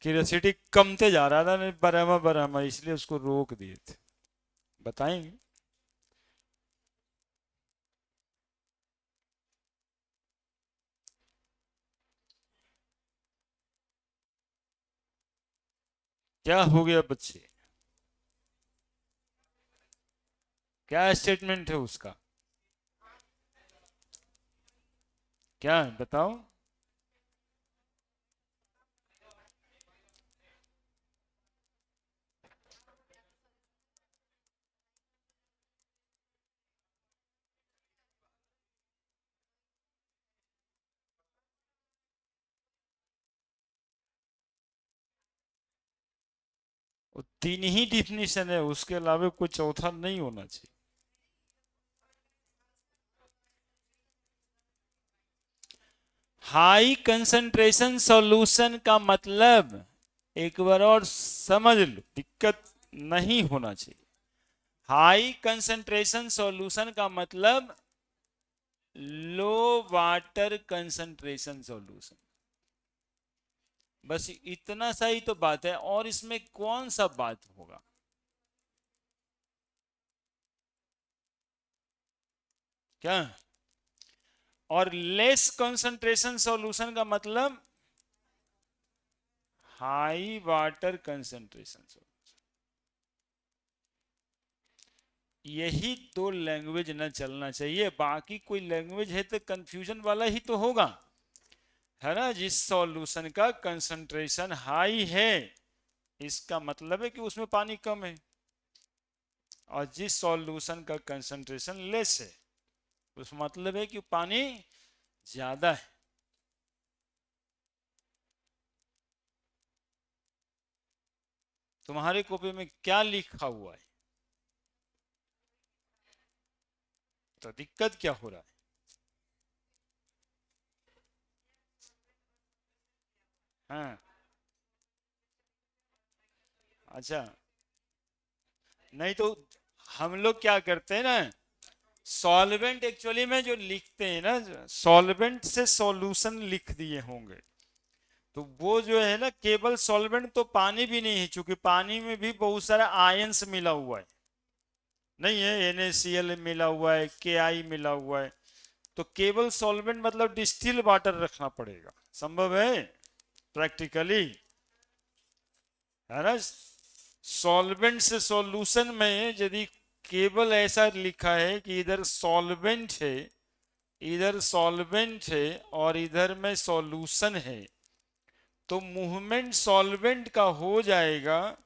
क्यूरियोसिटी कमते जा रहा था, नहीं बराबर बराबर, इसलिए उसको रोक दिए थे। बताएंगे। क्या हो गया बच्चे, क्या स्टेटमेंट है उसका, क्या है बताओ। वो तीन ही डिफिनीशन है, उसके अलावा कोई चौथा नहीं होना चाहिए। हाई कंसंट्रेशन सॉल्यूशन का मतलब, एक बार और समझ लो, दिक्कत नहीं होना चाहिए। हाई कंसंट्रेशन सॉल्यूशन का मतलब लो वाटर कंसंट्रेशन सॉल्यूशन, बस इतना सा ही तो बात है। और इसमें कौन सा बात होगा, क्या। और लेस कंसंट्रेशन सॉल्यूशन का मतलब हाई वाटर कंसंट्रेशन सॉल्यूशन। यही दो लैंग्वेज ना चलना चाहिए, बाकी कोई लैंग्वेज है तो कंफ्यूजन वाला ही तो होगा, है ना। जिस सॉल्यूशन का कंसंट्रेशन हाई है, इसका मतलब है कि उसमें पानी कम है, और जिस सॉल्यूशन का कंसंट्रेशन लेस है, उसका मतलब है कि पानी ज्यादा है। तुम्हारे कॉपी में क्या लिखा हुआ है, तो दिक्कत क्या हो रहा है। हाँ, अच्छा, नहीं तो हम लोग क्या करते हैं ना, सॉल्वेंट एक्चुअली में जो लिखते हैं ना, सॉल्वेंट से सॉल्यूशन लिख दिए होंगे, तो वो जो है ना, केवल सॉल्वेंट तो पानी भी नहीं है, क्योंकि पानी में भी बहुत सारा आयंस मिला हुआ है, नहीं है, NaCl मिला हुआ है, Ki मिला हुआ है। तो केवल सॉल्वेंट मतलब डिस्टिल वाटर रखना पड़ेगा, संभव है प्रैक्टिकली, है ना। सॉल्वेंट से सॉल्यूशन में यदि केवल ऐसा लिखा है कि इधर सॉल्वेंट है, इधर सॉल्वेंट है और इधर में सॉल्यूशन है, तो मूवमेंट सॉल्वेंट का हो जाएगा,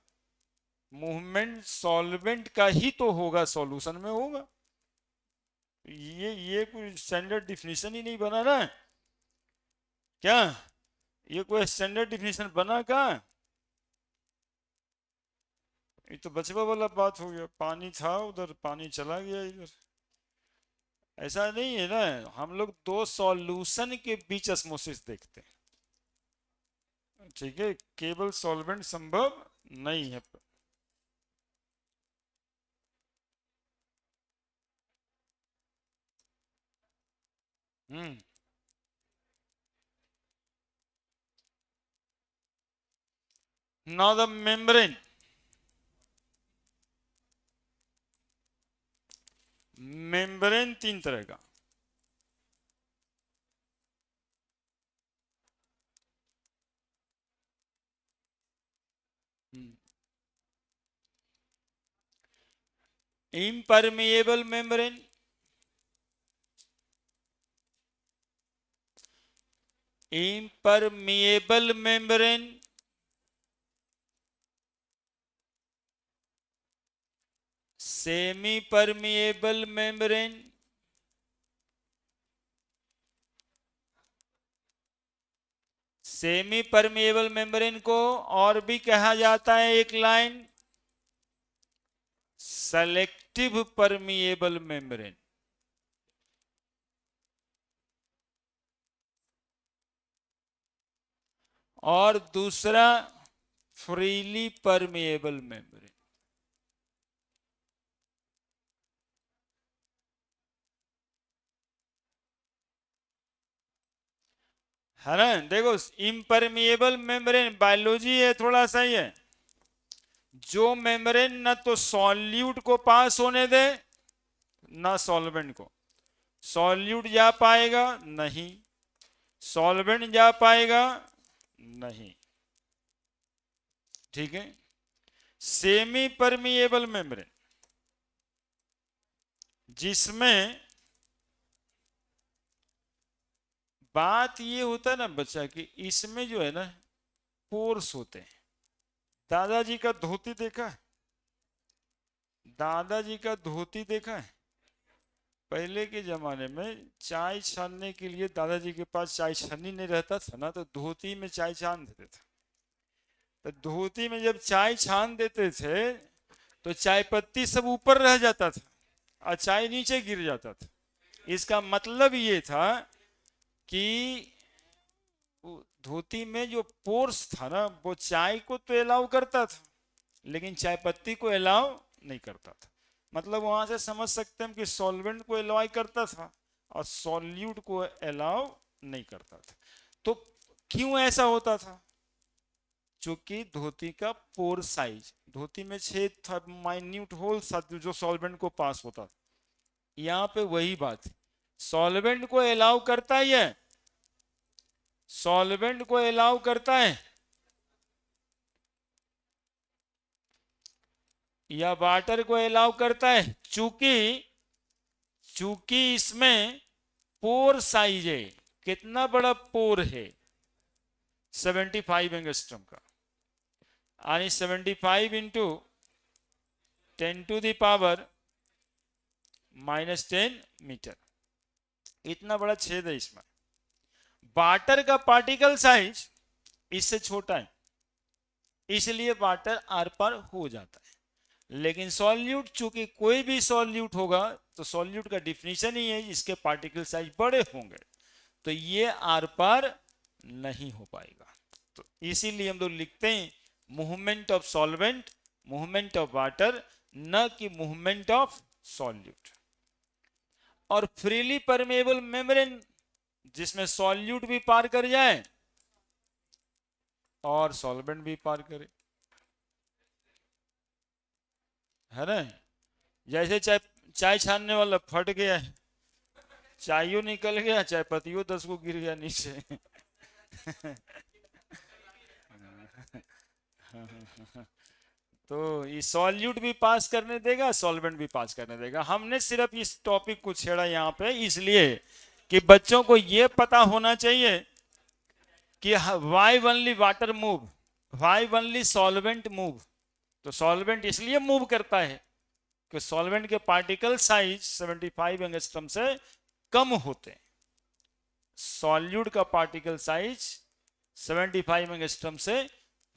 मूवमेंट सॉल्वेंट का ही तो होगा, सॉल्यूशन में होगा। ये कोई स्टैंडर्ड डिफिनीशन ही नहीं बना ना, क्या, ये कोई स्टैंडर्ड डिफिनीशन बना क्या। ये तो बचवा वाला बात हो गया, पानी था उधर, पानी चला गया इधर। ऐसा नहीं है ना, हम लोग दो सॉल्यूशन के बीच ऑस्मोसिस देखते हैं, ठीक है, केवल सॉल्वेंट संभव नहीं है। हम्म नाउ द मेम्ब्रेन, मेम्ब्रेन तीन तरह का, impermeable membrane, impermeable membrane, semi permeable membrane, semi permeable membrane को और भी कहा जाता है एक लाइन, सेलेक्टिव परमिएबल मेम्ब्रेन। और दूसरा फ्रीली परमिएबल मेम्ब्रेन। है ना, देखो इम्परमिएबल मेम्ब्रेन बायोलॉजी है, थोड़ा सा ही है, जो मेम्ब्रेन ना तो सॉल्यूट को पास होने दे ना सॉल्वेंट को, सॉल्यूट जा पाएगा नहीं, सॉल्वेंट जा पाएगा नहीं, ठीक है। सेमी परमिएबल मेम्ब्रेन, जिसमें बात ये होता है ना बच्चा कि इसमें जो है ना पोर्स होते हैं। दादाजी का धोती देखा है, दादाजी का धोती देखा है, पहले के जमाने में चाय छानने के लिए दादाजी के पास चाय छन्नी नहीं रहता था ना, तो धोती में चाय छान देते थे। तो धोती में जब चाय छान देते थे तो चाय पत्ती सब ऊपर रह जाता था और चाय नीचे गिर जाता था। इसका मतलब ये था कि धोती में जो पोर्स था ना वो चाय को तो अलाउ करता था लेकिन चाय पत्ती को अलाउ नहीं करता था। मतलब वहां से समझ सकते हैं कि सॉल्वेंट को अलाउ करता था और सॉल्यूट को अलाउ नहीं करता था। तो क्यों ऐसा होता था? चूंकि धोती का पोर साइज, धोती में छेद था, माइन्यूट होल था जो सॉल्वेंट को पास होता था। यहाँ पे वही बात है, सॉल्वेंट को अलाउ करता है, सॉल्वेंट को अलाउ करता है या वाटर को अलाउ करता है। चूंकि चूंकि इसमें पोर साइज है, कितना बड़ा पोर है 75 एंगस्ट्रम का, यानी 75 into 10 to the power -10 metre, इतना बड़ा छेद है इसमें। वाटर का पार्टिकल साइज इससे छोटा है, इसलिए वाटर आर पार हो जाता है। लेकिन सॉल्यूट, चूंकि कोई भी सॉल्यूट होगा तो सॉल्यूट का डिफिनीशन ही है इसके पार्टिकल साइज बड़े होंगे, तो ये आर पार नहीं हो पाएगा। तो इसीलिए हम लोग लिखते हैं movement of solvent, movement of water, न कि मूवमेंट ऑफ सॉल्यूट। और फ्रीली परमेबल मेम्ब्रेन जिसमें सॉल्यूट भी पार कर जाए और सॉल्वेंट भी पार करे, है ना। जैसे चाय चाय छानने वाला फट गया है, चायू निकल गया, चाय पत्तियों 10 को गिर गया नीचे तो ये सॉल्यूट भी पास करने देगा, सॉल्वेंट भी पास करने देगा। हमने सिर्फ इस टॉपिक को छेड़ा यहाँ पे इसलिए कि बच्चों को ये पता होना चाहिए कि why only water move, why only solvent move. तो सॉल्वेंट इसलिए मूव करता है कि सॉल्वेंट के पार्टिकल साइज 75 एंगस्ट्रम से कम होते हैं, सॉल्यूट का पार्टिकल साइज 75 एंगस्ट्रम से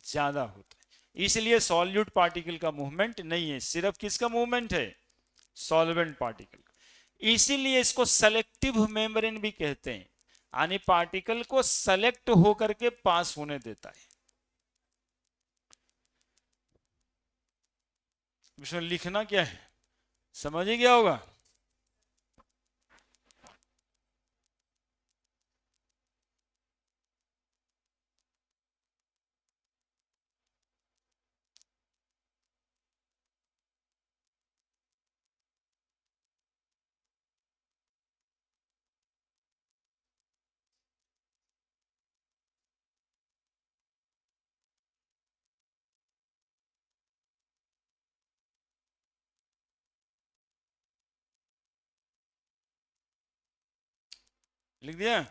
ज्यादा होता है। इसलिए सॉल्यूट पार्टिकल का मूवमेंट नहीं है, सिर्फ किसका मूवमेंट है, सॉल्वेंट पार्टिकल। इसीलिए इसको सेलेक्टिव मेम्ब्रेन भी कहते हैं, यानी पार्टिकल को सेलेक्ट होकर के पास होने देता है। इसमें लिखना क्या है, समझ ही गया होगा। लिख दिया।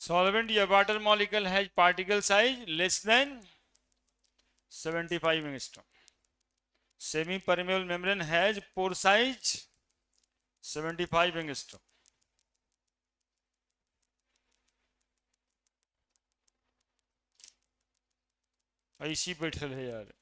सॉल्वेंट या water molecule has particle size less than 75 angstrom. Semi permeable membrane has pore size 75 angstrom. ऐसी बैठल है यार।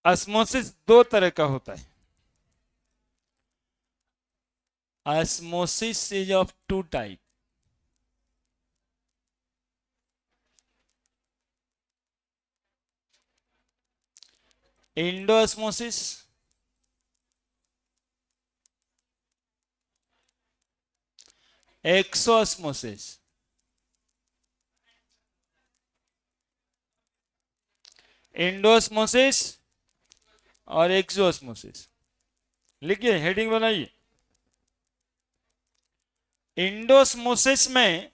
ऑस्मोसिस दो तरह का होता है। Osmosis is of two type. Endosmosis exosmosis, endosmosis और एक्सोस्मोसिस। लिखिए, हेडिंग बनाइए। इंडोस्मोसिस में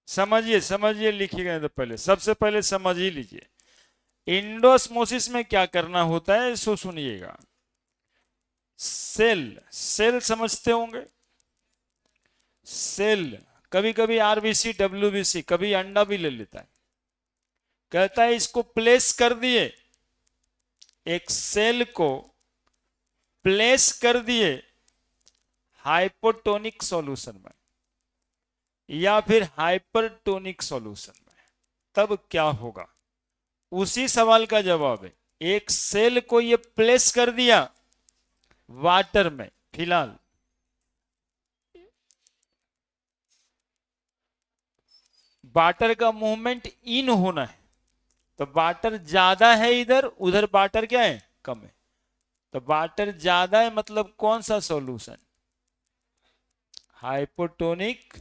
समझिए समझिए, लिखिएगा तो पहले, सबसे पहले समझ ही लीजिए। इंडोस्मोसिस में क्या करना होता है सो सुनिएगा। सेल, सेल समझते होंगे, सेल, कभी कभी आरबीसी डब्ल्यूबीसी, कभी अंडा भी ले लेता है। कहता है इसको प्लेस कर दिए, एक सेल को प्लेस कर दिए हाइपोटोनिक सॉल्यूशन में या फिर हाइपरटोनिक सॉल्यूशन में, तब क्या होगा? उसी सवाल का जवाब है। एक सेल को ये प्लेस कर दिया वाटर में, फिलहाल वाटर का मूवमेंट इन होना है, तो वाटर ज्यादा है इधर, उधर वाटर क्या है? कम है। तो वाटर ज्यादा है मतलब कौन सा सॉल्यूशन? Hypotonic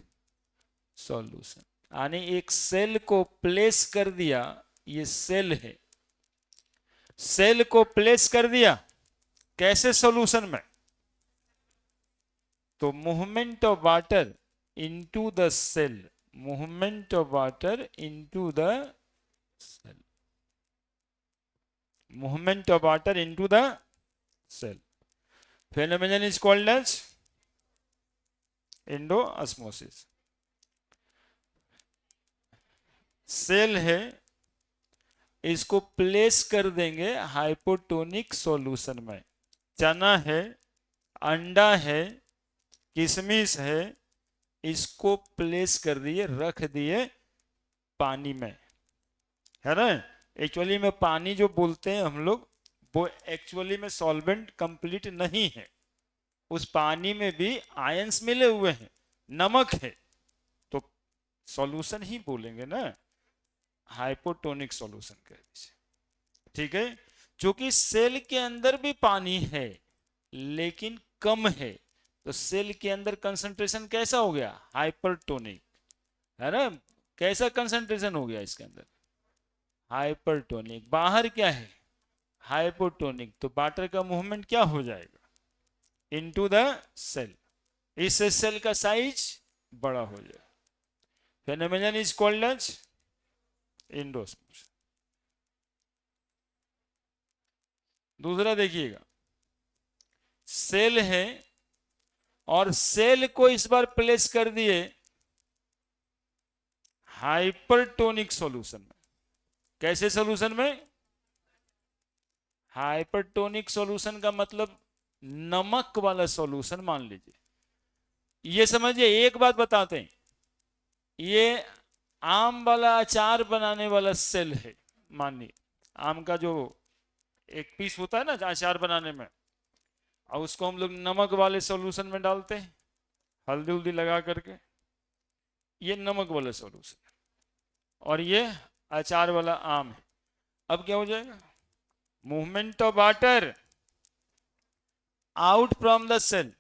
solution. यानी एक सेल को प्लेस कर दिया, ये सेल है, सेल को प्लेस कर दिया कैसे? सॉल्यूशन में। तो movement of water into the cell, movement of water into the cell, movement of water into the cell, phenomenon is called as endosmosis. Cell है, इसको प्लेस कर देंगे हाइपोटोनिक सॉल्यूशन में। चना है, अंडा है, किशमिश है, इसको प्लेस कर दिए, रख दिए पानी में, है ना। एक्चुअली में पानी जो बोलते हैं हम लोग, वो एक्चुअली में सॉल्वेंट कंप्लीट नहीं है, उस पानी में भी आयंस मिले हुए हैं, नमक है, तो सॉल्यूशन ही बोलेंगे ना, हाइपोटोनिक सॉल्यूशन कह दीजिए, ठीक है। क्योंकि सेल के अंदर भी पानी है लेकिन कम है, तो सेल के अंदर कंसंट्रेशन कैसा हो गया? हाइपरटोनिक, है ना। कैसा कंसंट्रेशन हो गया इसके अंदर? हाइपरटोनिक। बाहर क्या है? हाइपोटोनिक। तो वाटर का मूवमेंट क्या हो जाएगा? इनटू द सेल, इससे सेल का साइज बड़ा हो जाए। Phenomenon is called as endosmosis. दूसरा देखिएगा, सेल है और सेल को इस बार प्लेस कर दिए हाइपरटोनिक सॉल्यूशन में। कैसे सॉल्यूशन में? हाइपरटोनिक सॉल्यूशन का मतलब नमक वाला सॉल्यूशन मान लीजिए। ये समझिए, एक बात बताते हैं, ये आम वाला अचार बनाने वाला सेल है, मानिए आम का जो एक पीस होता है ना अचार बनाने में, और उसको हम लोग नमक वाले सॉल्यूशन में डालते हैं, हल्दी उल्दी लगा करके, ये नमक वाला सॉल्यूशन है, और ये अचार वाला आम है। अब क्या हो जाएगा? Movement of water out from the cell.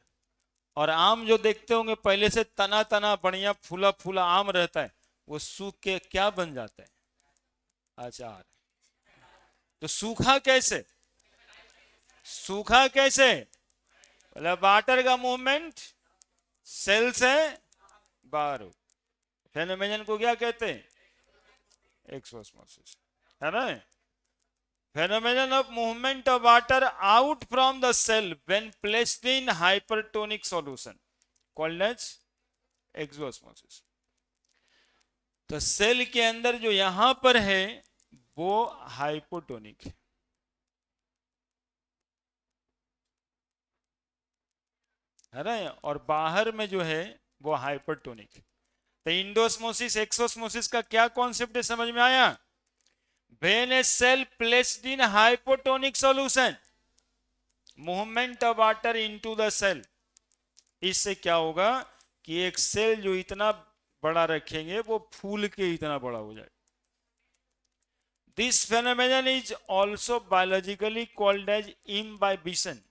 और आम जो देखते होंगे पहले से तना तना बढ़िया फूला फूला आम रहता है, वो सूख के क्या बन जाता है? अचार। तो सूखा कैसे? सूखा कैसे? मतलब वाटर का मूवमेंट सेल से बाहर हो। फेनोमेनन को क्या कहते हैं? एक्सोस्मोसिस, है ना। Phenomenon of movement of water out from the cell when placed in hypertonic solution called as exosmosis। तो सेल के अंदर जो यहां पर है वो हाइपोटोनिक है ना, और बाहर में जो है वो हाइपरटोनिक। तो इंडोस्मोसिस एक्सोस्मोसिस का क्या कॉन्सेप्ट है, समझ में आया? When a cell placed in hypotonic solution, movement of water into the cell, इससे क्या होगा कि एक सेल जो इतना बड़ा रखेंगे वो फूल के इतना बड़ा हो जाए। This phenomenon is also biologically called as imbibition।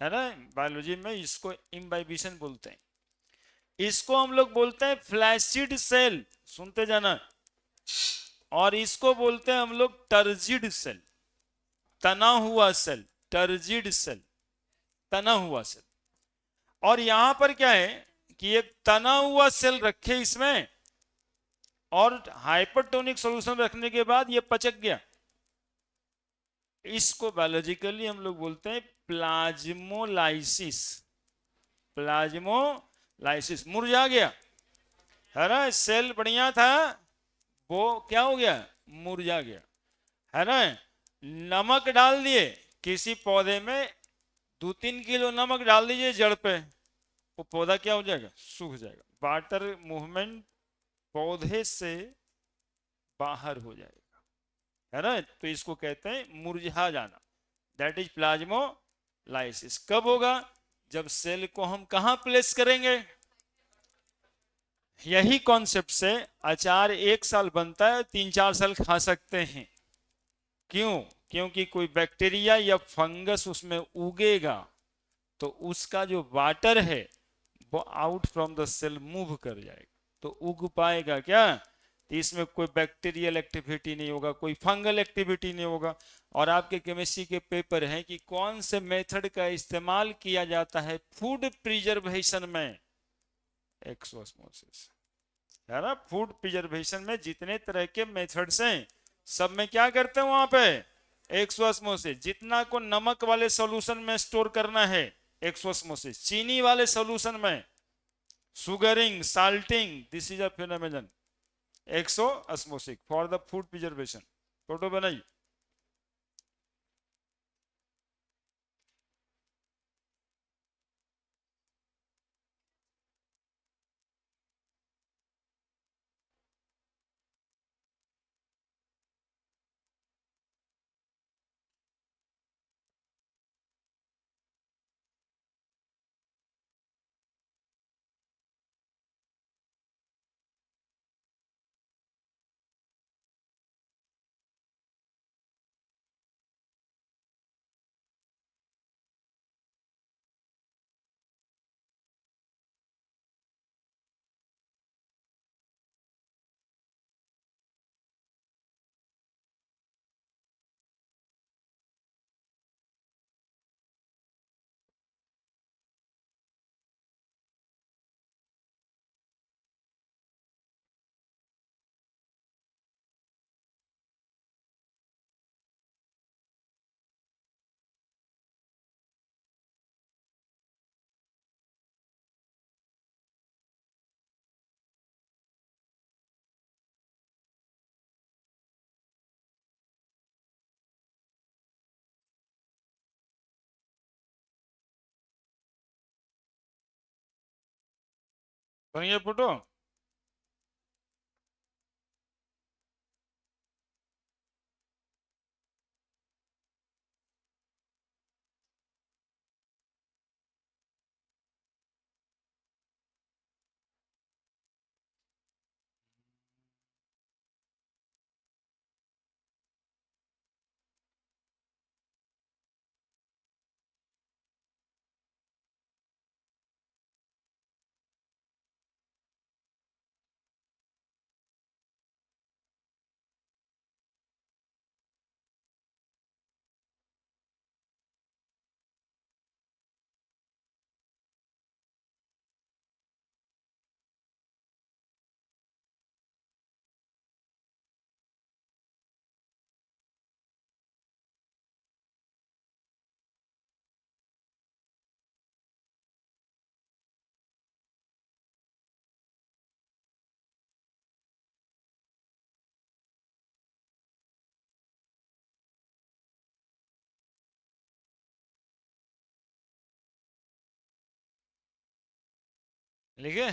है ना, बायोलॉजी में इसको इम्बाइबिशन बोलते हैं। इसको हम लोग बोलते हैं फ्लैसिड सेल, सुनते जाना। और इसको बोलते हैं हम लोग टर्जिड सेल, तना हुआ सेल, टर्जिड सेल, तना हुआ सेल। और यहां पर क्या है कि एक तना हुआ सेल रखे इसमें, और हाइपरटोनिक सॉल्यूशन रखने के बाद ये पचक गया। इसको बायोलॉजिकली हम लोग बोलते हैं प्लाज्मोलाइसिस। प्लाज्मोलाइसिस, मुरझा गया, है ना, सेल बढ़िया था, वो क्या हो गया, मुरझा गया, है ना। नमक डाल दिए किसी पौधे में, 2-3 किलो नमक डाल दीजिए जड़ पे, वो पौधा क्या हो जाएगा, सूख जाएगा। वाटर मूवमेंट पौधे से बाहर हो जाएगा, है ना। तो इसको कहते हैं मुरझा जाना, दैट इज प्लाज्मोलाइसिस। कब होगा, जब सेल को हम कहां प्लेस करेंगे। यही कॉन्सेप्ट से अचार 1 साल बनता है, 3-4 साल खा सकते हैं। क्यों, क्योंकि कोई बैक्टीरिया या फंगस उसमें उगेगा, तो उसका जो वाटर है वो out from the cell move कर जाएगा, तो उग पाएगा क्या। तो इसमें कोई बैक्टीरियल एक्टिविटी नहीं होगा, कोई फंगल एक्टिविटी नहीं होगा। और आपके केमिस्ट्री के पेपर हैं कि कौन से मेथड का इस्तेमाल किया जाता है फूड प्रिजर्वेशन में, एक्सोस्मोसिस, है ना। फूड प्रिजर्वेशन में जितने तरह के मेथड्स हैं, सब में क्या करते हैं वहां पे, एक्सोस्मोसिस। जितना को नमक वाले सॉल्यूशन में स्टोर करना है, एक्सोस्मोसिस। चीनी वाले सॉल्यूशन में सुगरिंग, salting, this is a phenomenon exosmosis for the food preservation. Photo बनाइए। बन गया फोटो। लिखे।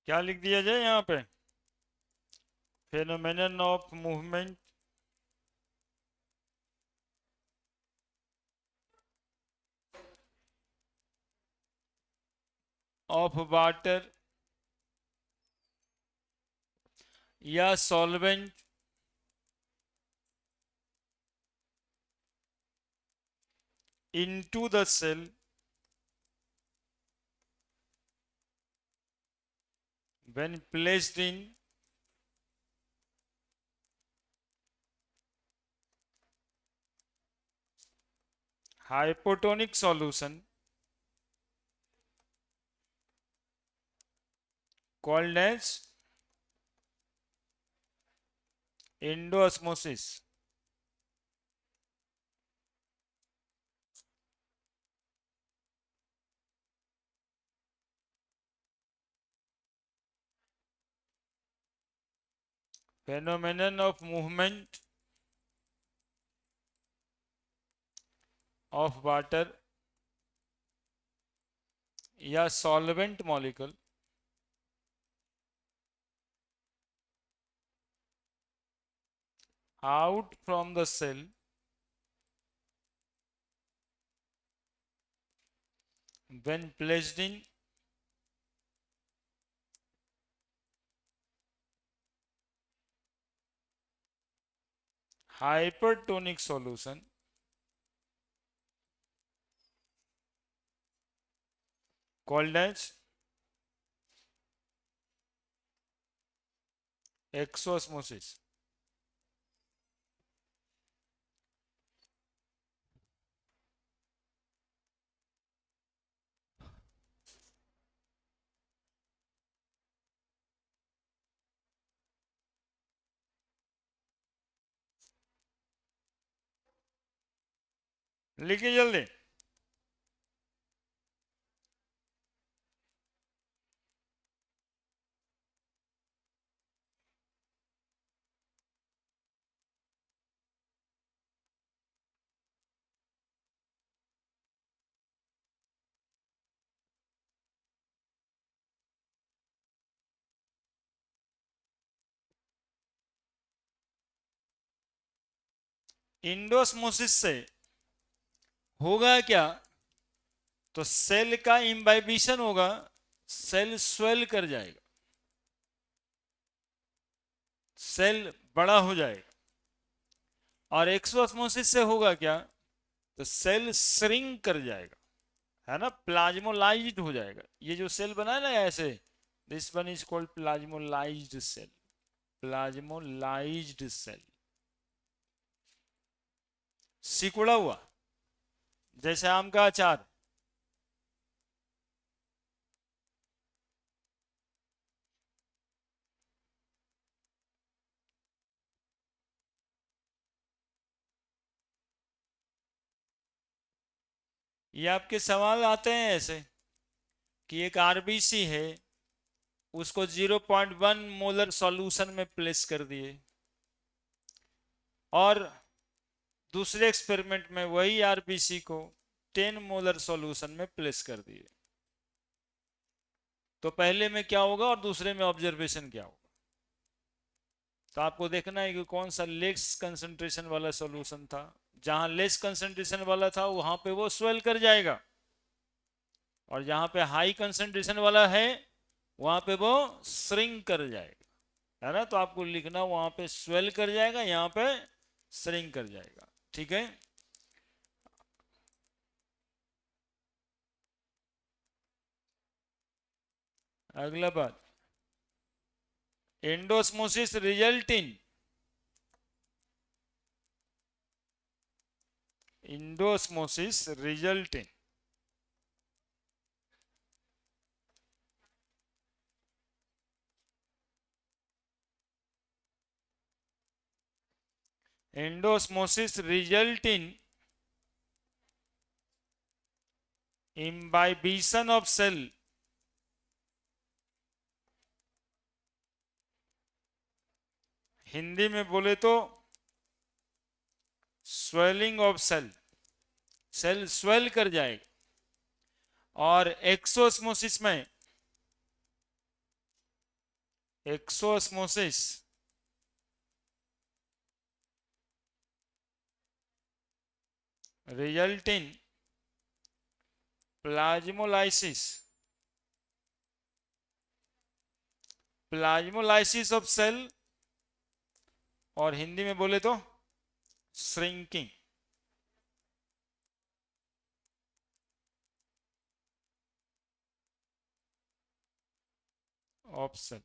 क्या लिख दिया जाए यहाँ पे? Phenomenon of movement of water या solvent into the cell when placed in hypotonic solution called as endosmosis. Phenomenon of movement of water या solvent molecule out from the cell when placed in hypertonic solution called as exosmosis. लिखिए जल्दी। इंडोस्मोसिस से होगा क्या? तो cell का imbibition होगा, cell swell कर जाएगा, सेल बड़ा हो जाएगा। और एक्सोस्मोसिस से होगा क्या? तो सेल श्रिंक कर जाएगा, है ना, प्लाज्मोलाइज्ड हो जाएगा। ये जो सेल बना है ना ऐसे, this one is called plasmolysed cell, plasmolysed cell. सिकुड़ा हुआ, जैसे आम का अचार। ये आपके सवाल आते हैं ऐसे कि एक आरबीसी है, उसको 0.1 मोलर सॉल्यूशन में प्लेस कर दिए, और दूसरे एक्सपेरिमेंट में वही आरबीसी को 10 मोलर सॉल्यूशन में प्लेस कर दिए। तो पहले में क्या होगा और दूसरे में ऑब्जर्वेशन क्या होगा? तो आपको देखना है कि कौन सा लेस कंसंट्रेशन वाला सॉल्यूशन था। जहां लेस कंसंट्रेशन वाला था वहां पे वो स्वेल कर जाएगा, और जहां पे हाई कंसंट्रेशन वाला है वहां पे वो श्रिंक कर जाएगा, है ना। तो आपको लिखना वहां पे स्वेल कर जाएगा, यहां पे श्रिंक कर जाएगा, ठीक है। अगला बात, endosmosis result in, endosmosis result in endosmosis result in imbibition of cell Hindi में बोले तो swelling of cell, cell swell कर जाएगा। और एक्सोस्मोसिस में exosmosis result in plasmolysis plasmolysis of cell, और हिंदी में बोले तो श्रिंकिंग ऑफ सेल।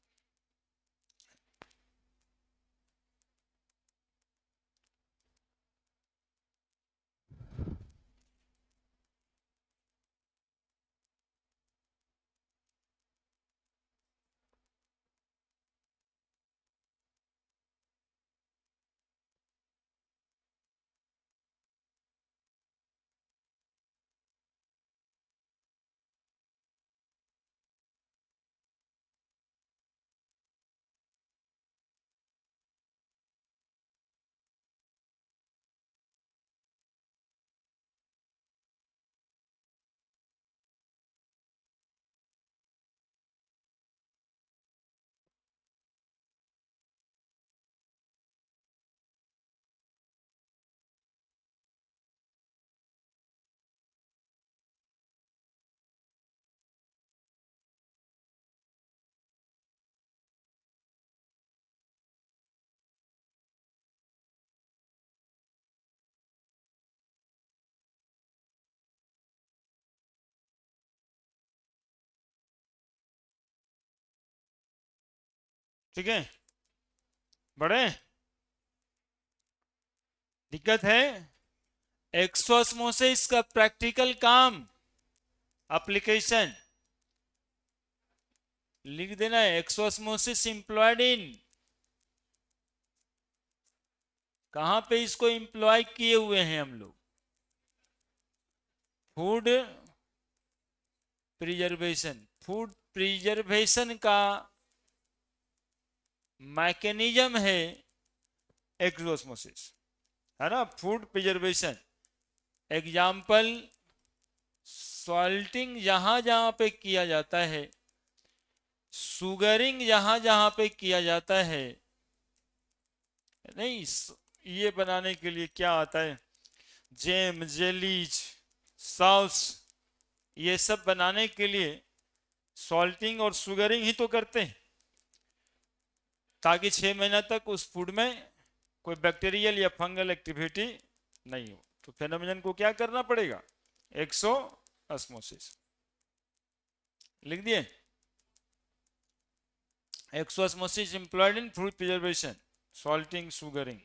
ठीक है, बड़े दिक्कत है। एक्सोस्मोसिस का प्रैक्टिकल काम, एप्लीकेशन लिख देना है, एक्सोस्मोसिस इंप्लॉयड इन, कहां पे इसको इंप्लॉय किए हुए हैं हम लोग, फूड प्रिजर्वेशन। फूड प्रिजर्वेशन का मैकेनिज्म है एक्सोस्मोसिस, है ना, फूड प्रिजर्वेशन। एग्जाम्पल, सॉल्टिंग जहां जहां पे किया जाता है, सुगरिंग जहां जहां पे किया जाता है, नहीं, ये बनाने के लिए क्या आता है, जेम, जेलीज, सॉस, ये सब बनाने के लिए सॉल्टिंग और सुगरिंग ही तो करते हैं, ताकि 6 महीना तक उस फूड में कोई बैक्टीरियल या फंगल एक्टिविटी नहीं हो। तो फेनोमेनन को क्या करना पड़ेगा, एक्सोस्मोसिस लिख दिए। Exosmosis employed in food preservation, salting, सुगरिंग।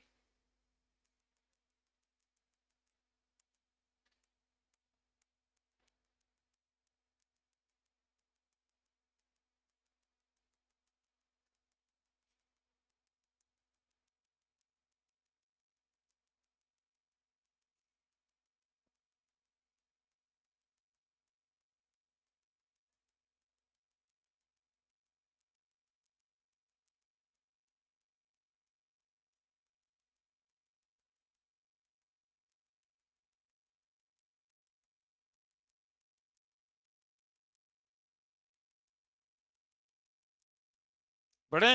बड़े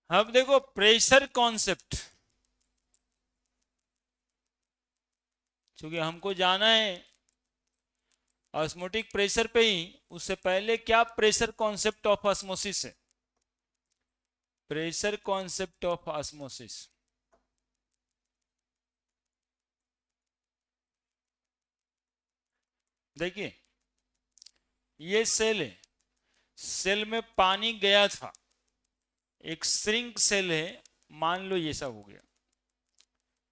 अब देखो प्रेशर कॉन्सेप्ट, क्योंकि हमको जाना है ऑस्मोटिक प्रेशर पे ही, उससे पहले क्या प्रेशर कॉन्सेप्ट ऑफ ऑस्मोसिस है, प्रेशर कॉन्सेप्ट ऑफ ऑस्मोसिस। देखिए ये सेल है, सेल में पानी गया था, एक श्रिंक सेल है, मान लो ये सब हो गया,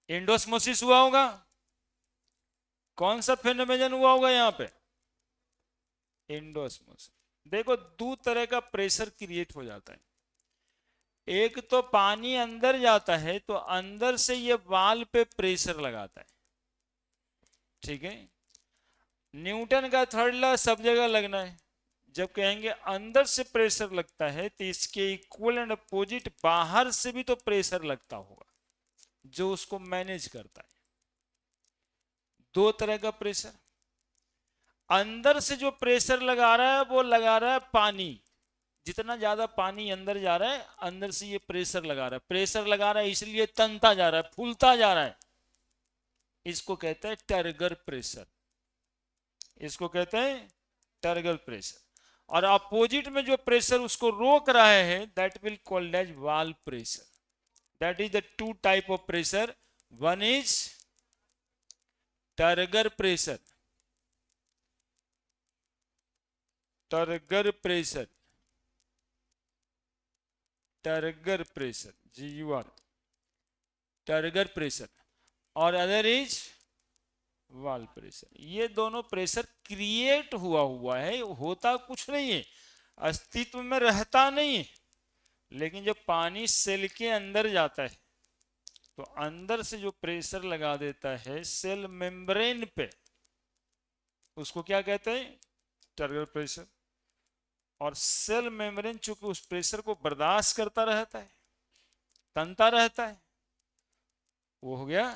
एंडोस्मोसिस हुआ होगा, कौन सा फेनोमेनन हुआ होगा यहां पे, एंडोस्मोसिस। देखो दो तरह का प्रेशर क्रिएट हो जाता है, एक तो पानी अंदर जाता है तो अंदर से ये वाल पे प्रेशर लगाता है, ठीक है, न्यूटन का थर्ड लॉ सब जगह लगना है। जब कहेंगे अंदर से प्रेशर लगता है तो इसके इक्वल एंड अपोजिट बाहर से भी तो प्रेशर लगता होगा, जो उसको मैनेज करता है। दो तरह का प्रेशर, अंदर से जो प्रेशर लगा रहा है वो लगा रहा है पानी। जितना ज्यादा पानी अंदर जा रहा है, अंदर से ये प्रेशर लगा रहा है, प्रेशर लगा रहा है, इसलिए तनता जा रहा है, फूलता जा रहा है। इसको कहते हैं टर्गर प्रेशर, इसको कहते हैं टर्गर प्रेशर। और अपोजिट में जो प्रेशर उसको रोक रहा है, that will called as wall pressure. That is the two type of pressure, one is turgor pressure, turgor pressure, turgor pressure, GUR, turgor pressure, और अदर इज वाल्व प्रेशर। ये दोनों प्रेशर क्रिएट हुआ है, होता कुछ नहीं है, अस्तित्व में रहता नहीं है। लेकिन जब पानी सेल के अंदर जाता है तो अंदर से जो प्रेशर लगा देता है सेल मेम्ब्रेन पे, उसको क्या कहते हैं, टर्गर प्रेशर। और सेल मेम्ब्रेन चूंकि उस प्रेशर को बर्दाश्त करता रहता है, तनता रहता है, वो हो गया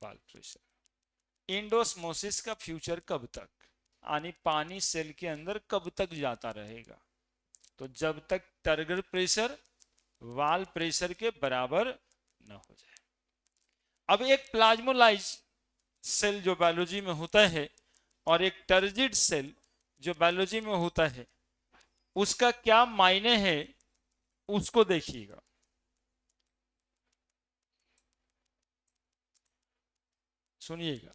वाल्व प्रेशर। इंडोस्मोसिस का फ्यूचर कब तक, यानी पानी सेल के अंदर कब तक जाता रहेगा, तो जब तक टर्गर प्रेशर वाल्व प्रेशर के बराबर न हो जाए। अब एक प्लाज्मोलाइज सेल जो बायोलॉजी में होता है और एक टर्जिड सेल जो बायोलॉजी में होता है, उसका क्या मायने है उसको देखिएगा। सुनिएगा,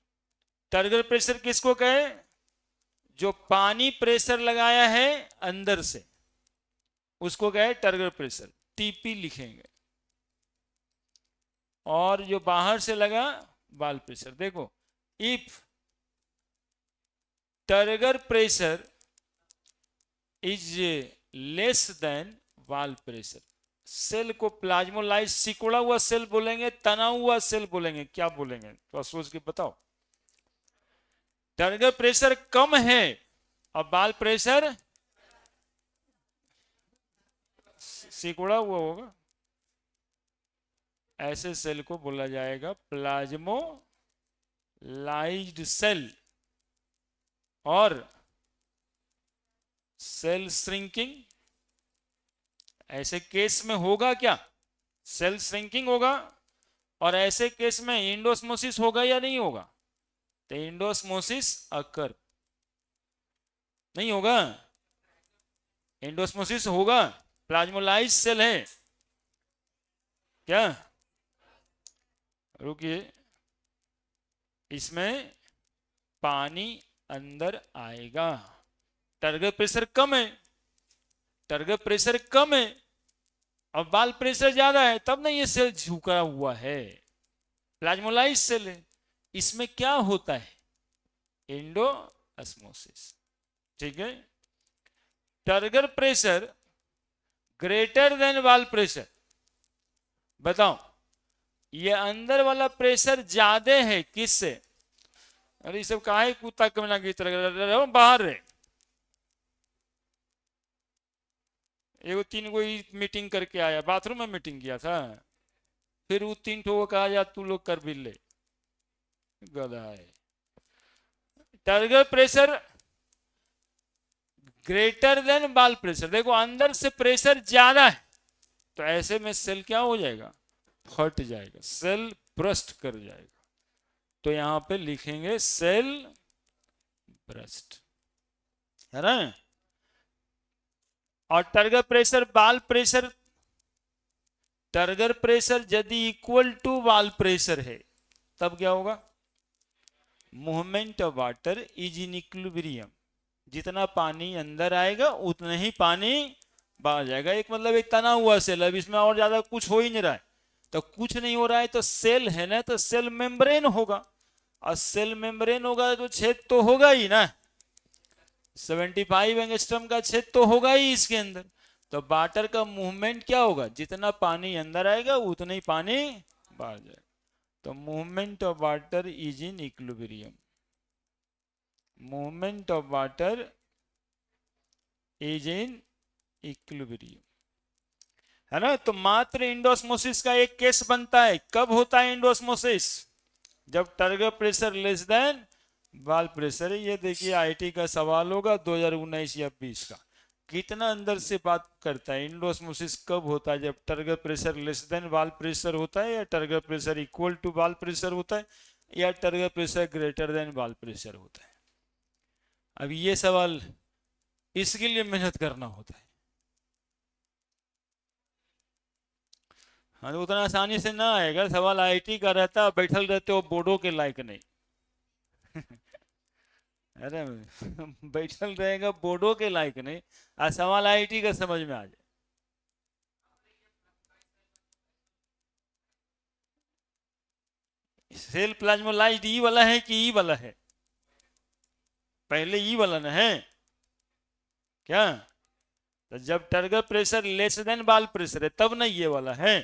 टर्गर प्रेशर किसको कहे, जो पानी प्रेशर लगाया है अंदर से उसको कहे टर्गर प्रेशर, TP लिखेंगे। और जो बाहर से लगा वाल्व प्रेशर। देखो, if turgor pressure is less than wall pressure, cell को प्लाज्मोलाइज सिकुड़ा हुआ सेल बोलेंगे, तना हुआ सेल बोलेंगे, क्या बोलेंगे तो सोच के बताओ। टर्गर प्रेशर कम है और वाल्व प्रेशर सिकुड़ा हुआ होगा, ऐसे सेल को बोला जाएगा प्लाज्मोलाइज्ड सेल। और सेल श्रिंकिंग, ऐसे केस में होगा क्या, सेल श्रिंकिंग होगा। और ऐसे केस में इंडोस्मोसिस होगा या नहीं होगा, तो इंडोस्मोसिस अकर नहीं होगा, इंडोस्मोसिस होगा, प्लाज्मोलाइज्ड सेल है क्या। रुकिए, इसमें पानी अंदर आएगा, टर्गर प्रेशर कम है, टर्गर प्रेशर कम है और वाल्व प्रेशर ज्यादा है, तब ना ये सेल झुका हुआ है, प्लाज्मोलाइज्ड सेल है। इसमें क्या होता है, इंडोस्मोसिस, ठीक है। Turgor pressure greater than wall pressure, बताओ ये अंदर वाला प्रेशर ज्यादा है किससे, अरे ये सब काहे कुत्ता कमना की तरह बाहर है। एगो 3 गो मीटिंग करके आया, बाथरूम में मीटिंग किया था, फिर वो 3 ठो कहा जा तू लोग कर भी ले, गधा है। Turgor pressure greater than wall pressure, देखो अंदर से प्रेशर ज्यादा है तो ऐसे में सेल क्या हो जाएगा, फट जाएगा, सेल ब्रस्ट कर जाएगा। तो यहां पे लिखेंगे सेल ब्रस्ट, है ना। और turgor pressure valve pressure, turgor pressure यदि इक्वल टू वाल्व प्रेशर है तब क्या होगा, movement of water is in equilibrium, जितना पानी अंदर आएगा उतना ही पानी बाहर जाएगा। एक मतलब एक तना हुआ सेल, अब इसमें और ज्यादा कुछ हो ही नहीं रहा है, तो कुछ नहीं हो रहा है तो सेल है ना, तो सेल मेम्ब्रेन होगा, और सेल मेम्ब्रेन होगा तो छेद तो होगा ही ना, 75 एंगस्ट्रम का छेद तो होगा ही इसके अंदर। तो वाटर का मूवमेंट क्या होगा, जितना पानी अंदर आएगा उतना ही पानी बाहर जाएगा। तो movement of water is in equilibrium, movement of water is in equilibrium, है ना। तो मात्र इंडोस्मोसिस का एक केस बनता है, कब होता है इंडोस्मोसिस, जब टर्गर प्रेशर लेस देन बाल प्रेशर है। ये देखिए आईटी का सवाल होगा 2019 या 20 का। कितना अंदर से बात करता है। इंडोस्मोसिस कब होता है? जब टर्गर प्रेशर लेस देन बाल प्रेशर होता है, या टर्गर प्रेशर इक्वल टू बाल प्रेशर होता है, या टर्गर प्रेशर ग्रेटर देन बाल प्रेशर होता है। अब ये सवाल, इसके लिए मेहनत करना होता है। हाँ, तो उतना आसानी से ना आएगा सवाल। आईटी का रहता, बैठल रहते हो बोर्डो के लायक नहीं। अरे बैठल रहेगा बोर्डो के लायक नहीं, आ सवाल आईटी का समझ में आ जाए। सेल प्लाज्मोलाइज्ड ई वाला है कि ई वाला है? पहले ई वाला ना है क्या? तो जब टर्गर प्रेशर लेस देन बाल प्रेशर है तब ना ये वाला है।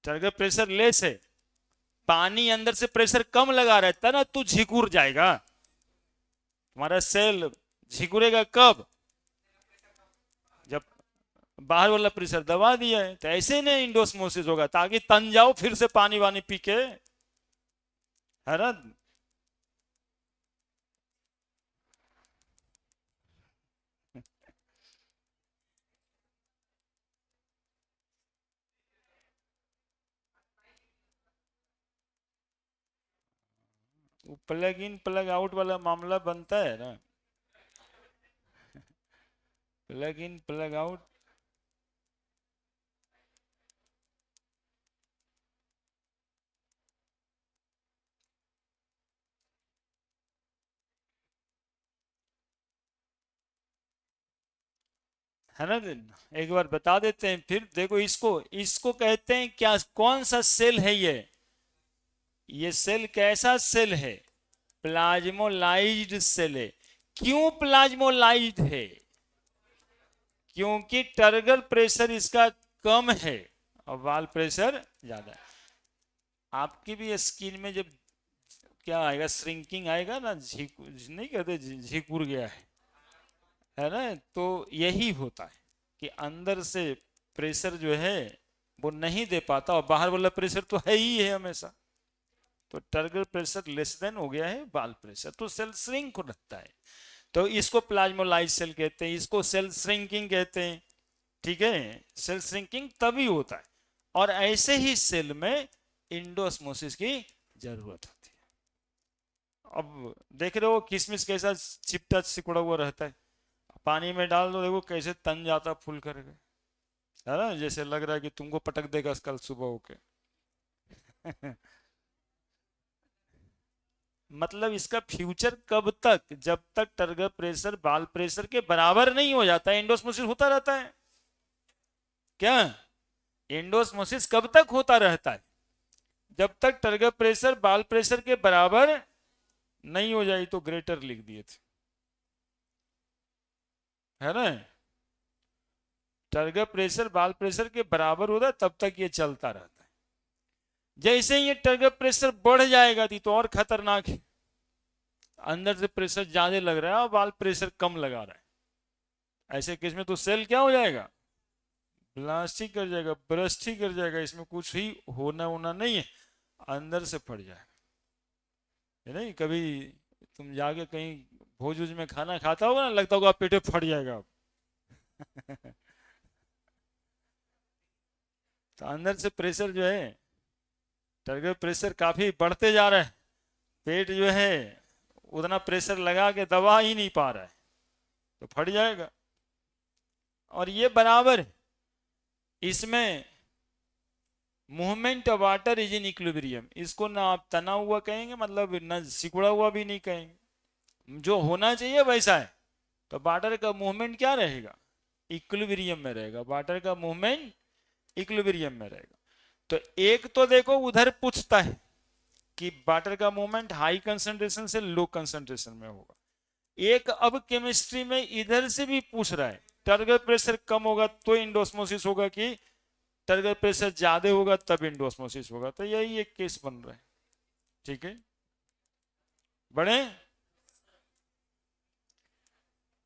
टर्गर प्रेशर लेस है, पानी अंदर से प्रेशर कम लगा रहता है ना, तो झिकुर जाएगा। तुम्हारा सेल झिकुरेगा कब? जब बाहर वाला प्रेशर दबा दिया है। तो ऐसे नहीं इंडोस्मोसिस होगा, ताकि तन जाओ फिर से पानी वानी पी के, है ना। प्लग इन प्लग आउट वाला मामला बनता है ना। Plug in plug out. है ना। एक बार बता देते हैं फिर देखो। इसको इसको कहते हैं क्या? कौन सा सेल है ये सेल कैसा सेल है? प्लाज्मोलाइज्ड सेल है। क्यों प्लाज्मोलाइज्ड है? क्योंकि टर्गर प्रेशर इसका कम है और वाल प्रेशर ज्यादा है। आपकी भी स्किन में जब क्या आएगा, श्रिंकिंग आएगा ना, नहीं कहते झिकुर गया है ना। तो यही होता है कि अंदर से प्रेशर जो है वो नहीं दे पाता, और बाहर वाला प्रेशर तो है ही है हमेशा। तो टर्गर प्रेशर लेस देन हो गया है बाल प्रेशर, तो सेल श्रिंक रखता है। तो इसको प्लाज्मोलाइज सेल कहते हैं, इसको सेल श्रिंकिंग कहते हैं। ठीक है, सेल श्रिंकिंग तभी होता है। और ऐसे ही सेल में इंडोस्मोसिस की जरूरत होती है। अब देख रहे हो किशमिश कैसा चिपटा सिकुड़ा हुआ रहता है, पानी में डाल दो देखो कैसे तन जाता फूल करके, है ना। जैसे लग रहा है कि तुमको पटक देगा कल सुबह होके। मतलब इसका फ्यूचर कब तक? जब तक टर्गर प्रेशर बाल प्रेशर के बराबर नहीं हो जाता है इंडोस्मोसिस होता रहता है। क्या? इंडोस्मोसिस कब तक होता रहता है? जब तक टर्गर प्रेशर बाल प्रेशर के बराबर नहीं हो जाए। तो ग्रेटर लिख दिए थे, है ना। टर्गर प्रेशर बाल प्रेशर के बराबर होता है तब तक ये चलता रहता है। जैसे ही ये टर्गर प्रेशर बढ़ जाएगा तो और खतरनाक है। अंदर से प्रेशर ज्यादा लग रहा है और बाल प्रेशर कम लगा रहा है। ऐसे केस में तो सेल क्या हो जाएगा? ब्लास्ट कर जाएगा, ब्रस्ट ही कर जाएगा। इसमें कुछ ही होना नहीं है, अंदर से फट जाएगा। है नहीं? कभी तुम जाके कहीं भोज वोज में खाना खाता होगा ना, लगता होगा पेटे फट जाएगा। तो अंदर से प्रेशर जो है, टर्गर प्रेशर काफी बढ़ते जा रहा है। पेट जो है उतना प्रेशर लगा के दबा ही नहीं पा रहा है, तो फट जाएगा। और ये बराबर है। इसमें movement of water is in equilibrium. इसको ना आप तना हुआ कहेंगे, मतलब ना सिकुड़ा हुआ भी नहीं कहेंगे। जो होना चाहिए वैसा है। तो वाटर का मूवमेंट क्या रहेगा? इक्विलिब्रियम में रहेगा। वाटर का मूवमेंट इक्विलिब्रियम में रहेगा। तो एक तो देखो उधर पूछता है कि वाटर का मूवमेंट हाई कंसंट्रेशन से लो कंसंट्रेशन में होगा। एक अब केमिस्ट्री में इधर से भी पूछ रहा है टर्गर प्रेशर कम होगा तो इंडोस्मोसिस होगा, कि टर्गर प्रेशर ज्यादा होगा तब इंडोस्मोसिस होगा। तो यही एक केस बन रहा है। ठीक है, बढ़े।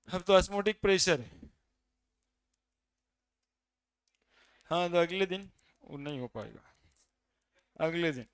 अब तो ऑस्मोटिक प्रेशर है। हाँ, तो अगले दिन वो नहीं हो पाएगा। अगले दिन